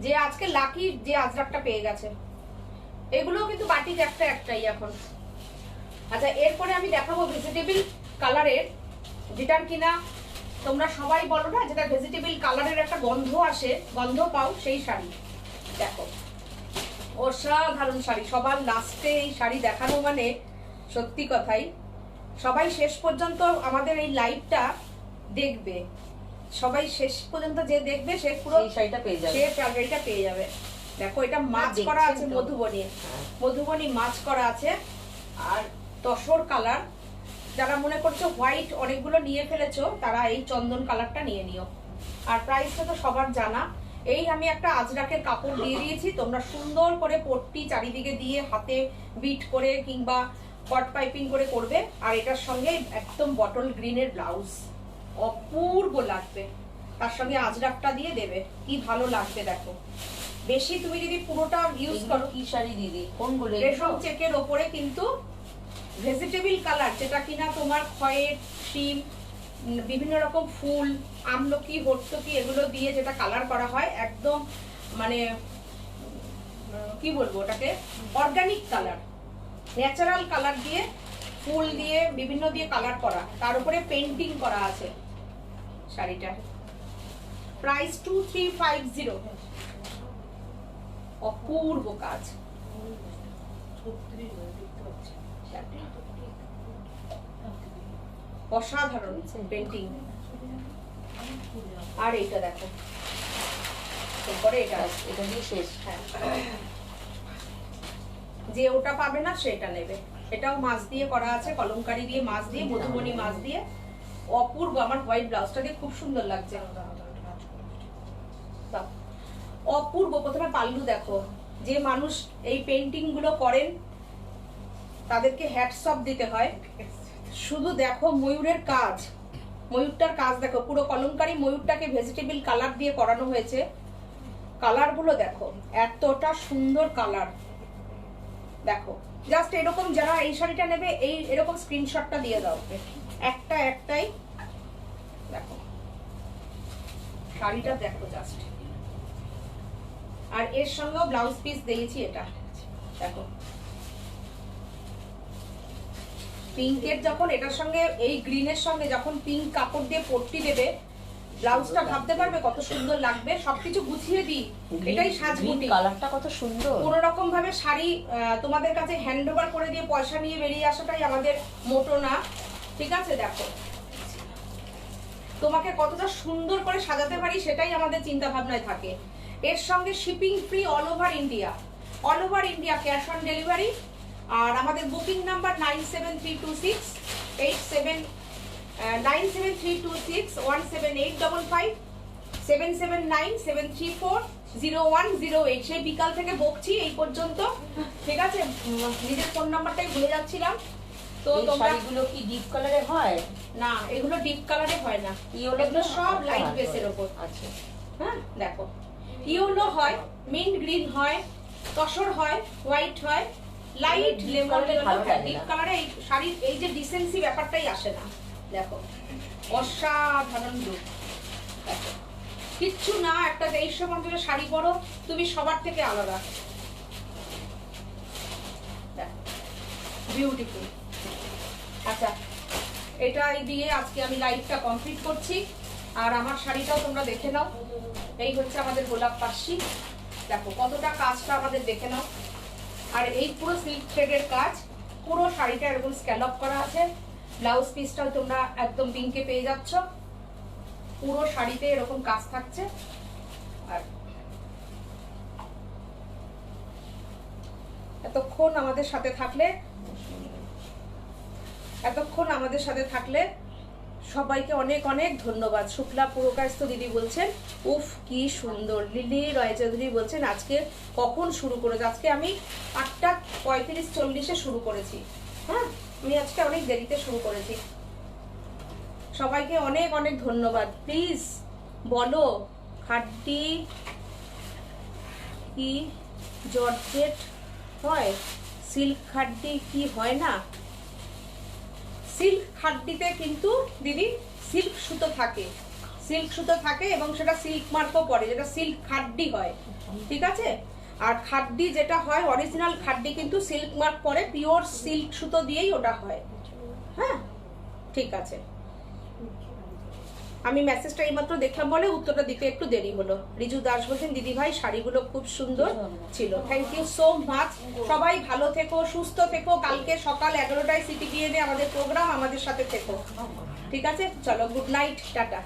যে আজকে লাকি যে আজরাকটা পেয়ে গেছে, এগুলো কিন্তু বাটিক একটাই এখন। আচ্ছা এরপরে আমি দেখাবো ভেজিটেবল কালারের, যেটার কিনা তোমরা সবাই বলো না, যেটা ভেজিটেবল কালারের একটা গন্ধ আসে, গন্ধ পাও, সেই শাড়ি দেখো। অসাধারণ শাড়ি, সবার লাস্টে এই শাড়ি দেখানো মানে সত্যি কথাই সবাই শেষ পর্যন্ত আমাদের এই লাইভটা দেখবে, সবাই শেষ পর্যন্ত যে দেখবে সে পুরো শাড়িটা পেয়ে যাবে, সে শাড়িটা পেয়ে যাবে। দেখো এটা মাছ করা আছে মধুবনী, মধুবনী মাছ করা আছে, আর তসর কালার। যারা মনে করছো হোয়াইট অনেকগুলো নিয়ে ফেলেছো, তারা এই চন্দন কালারটা নিয়ে নিও। আর প্রাইসটা তো সবার জানা। এই আমি একটা আজরাকের কাপড় দিয়ে দিয়েছি, তোমরা সুন্দর করে পট্টি চারিদিকে দিয়ে হাতে বিট করে কিংবা কট পাইপিং করে করবে। আর এটার সঙ্গে একদম বটল গ্রিনের ব্লাউজ, অপূর্ব লাগবে, তার সঙ্গে আজরাকটা দিয়ে দেবে, কি ভালো লাগবে দেখো। বেশি তুমি যদি পুরোটা ইউজ করো। কি শাড়ি দিদি কোনগুলো? রেশম চেকের ওপরে কিন্তু ভেজিটেবল কালার, যেটা কিনা তোমার খয়ের শিম, বিভিন্ন রকম ফুল, আমলকি, হর্তকি এগুলো দিয়ে যেটা কালার করা হয়, একদম মানে কি বলবো ওটাকে, অর্গানিক কালার, ন্যাচারাল কালার দিয়ে, ফুল দিয়ে বিভিন্ন দিয়ে কালার করা, তার উপরে পেন্টিং করা আছে শাড়িটা। প্রাইস 2350, অপূর্ব কাজ, অসাধারণ পেন্টিং। আর এইটা দেখো, তারপরে এটা দিয়ে শেষ। হ্যাঁ যে ওটা পাবে না সেটা নেবে, এটাও মাছ দিয়ে করা আছে, কলমকারি দিয়ে, মাছ দিয়ে, মধুবনী মাছ দিয়ে, অপূর্ব। আমার হোয়াইট ব্লাউজটা দিয়ে খুব সুন্দর লাগছে, অপূর্ব। প্রথমে পাল্লু দেখো, যে মানুষ এই পেন্টিং গুলো করেন তাদেরকে হ্যাটস অফ দিতে হয়। শুধু দেখো ময়ূরের কাজ, ময়ূরটার কাজ দেখো, পুরো কলমকারি ময়ূরটাকে ভেজিটেবল কালার দিয়ে করানো হয়েছে। কালার গুলো দেখো, এতটা সুন্দর কালার দেখো। জাস্ট এরকম যারা এই শাড়িটা নেবে, এই এরকম স্ক্রিনশটটা দিয়ে দাও, একটাই দেখো শাড়িটা দেখো জাস্ট। আর এর সঙ্গে ব্লাউজ পিস দিয়েছি, এটা দেখো পিঙ্কের, যখন এটার সঙ্গে এই গ্রিনের সঙ্গে যখন পিঙ্ক কাপড় দিয়ে পট্টি দেবে, ব্লাউজটা ভাবতে পারবে কত সুন্দর লাগবে। সবকিছু গুছিয়ে দিই, এটাই সাজগুটি, কালারটা কত সুন্দর। কোনো রকম ভাবে শাড়ি তোমাদের কাছে হ্যান্ড ওভার করে দিয়ে পয়সা নিয়ে বেরিয়ে আসাটাই আমাদের মোটো না, ঠিক আছে। দেখো তোমাকে কতটা সুন্দর করে সাজাতে পারি সেটাই আমাদের চিন্তা ভাবনায় থাকে। এর সঙ্গে shipping free all over India, all over India cash on delivery. আর আমাদের বুকিং নাম্বার 9732677855 77973401008। সেই বিকাল থেকে বকছি এই পর্যন্ত, ঠিক আছে। নিজের ফোন নাম্বারটাই ভুলে যাচ্ছিলাম। তো তোমরা শাড়িগুলো কি ডিপ কালারে হয়? না, এগুলো ডিপ কালারে হয় না, এগুলো সব লাইট বেসের উপর। আচ্ছা হ্যাঁ দেখো, ইয়েলো হয়, মিন্ট গ্রিন হয়, তসর হয়, হোয়াইট হয়, লাইট লেমন ডিপ কালারে। এই শাড়ির এই যে ডিসেন্সি ব্যাপারটাই আসে না। দেখো অসাধারণ লুক, দেখো কিচ্ছু না, একটা 2350 শাড়ি পরো তুমি সবার থেকে আলাদা, দেখো বিউটিফুল। আচ্ছা এটাই দিয়ে আজকে আমি লাইভটা কমপ্লিট করছি। আর আমার শাড়িটাও তোমরা দেখে নাও, এই হচ্ছে আমাদের গোলাপ পাশি, দেখো কতটা কাজটা আমাদের দেখে নাও। আর এই পুরো সিল্ক থ্রেডের কাজ, পুরো শাড়িটা এরকম স্ক্যালপ করা আছে। ব্লাউজ পিসটাও তোমরা একদম পিঙ্কে পেয়ে যাচ্ছ, পুরো শাড়িতে এরকম কাজ থাকছে। আর এতক্ষণ আমাদের সাথে থাকলে সবাইকে অনেক অনেক ধন্যবাদ। শুক্লা পুরকায়স্থ দিদি বলছেন উফ কি সুন্দর। লিলি রায়চৌধুরী বলছেন আজকে কখন শুরু করেছে? আজকে আমি 8:35-40 শুরু করেছি। হ্যাঁ, আমি আজকে অনেক দেরিতে শুরু করেছি। সবাইকে অনেক অনেক ধন্যবাদ। প্লিজ বলো, খাড্ডি কি জর্জেট হয়? সিল্ক খাড্ডি কি হয় না? সিল্ক খাড্ডিতে কিন্তু দিদি সিল্ক সুতো থাকে এবং সেটা সিল্ক মার্কও পড়ে, যেটা সিল্ক খাড্ডি হয়। ঠিক আছে? আর খাড্ডি যেটা হয় অরিজিনাল খাড্ডি কিন্তু সিল্ক মার্ক পড়ে, পিওর সিল্ক সুতো দিয়েই ওটা হয়। হ্যাঁ, ঠিক আছে। আমি মেসেজটা এইমাত্র দেখলাম বলে উত্তরটা দিতে একটু দেরি হলো। রিজু দাস বলছেন দিদি ভাই শাড়িগুলো খুব সুন্দর ছিল। Thank you so much. সবাই ভালো থেকো, সুস্থ থেকো। কালকে সকাল 11টায় সিটি বিএনে আমাদের প্রোগ্রাম, আমাদের সাথে থেকো। ঠিক আছে, চলো, গুড নাইট, টাটা।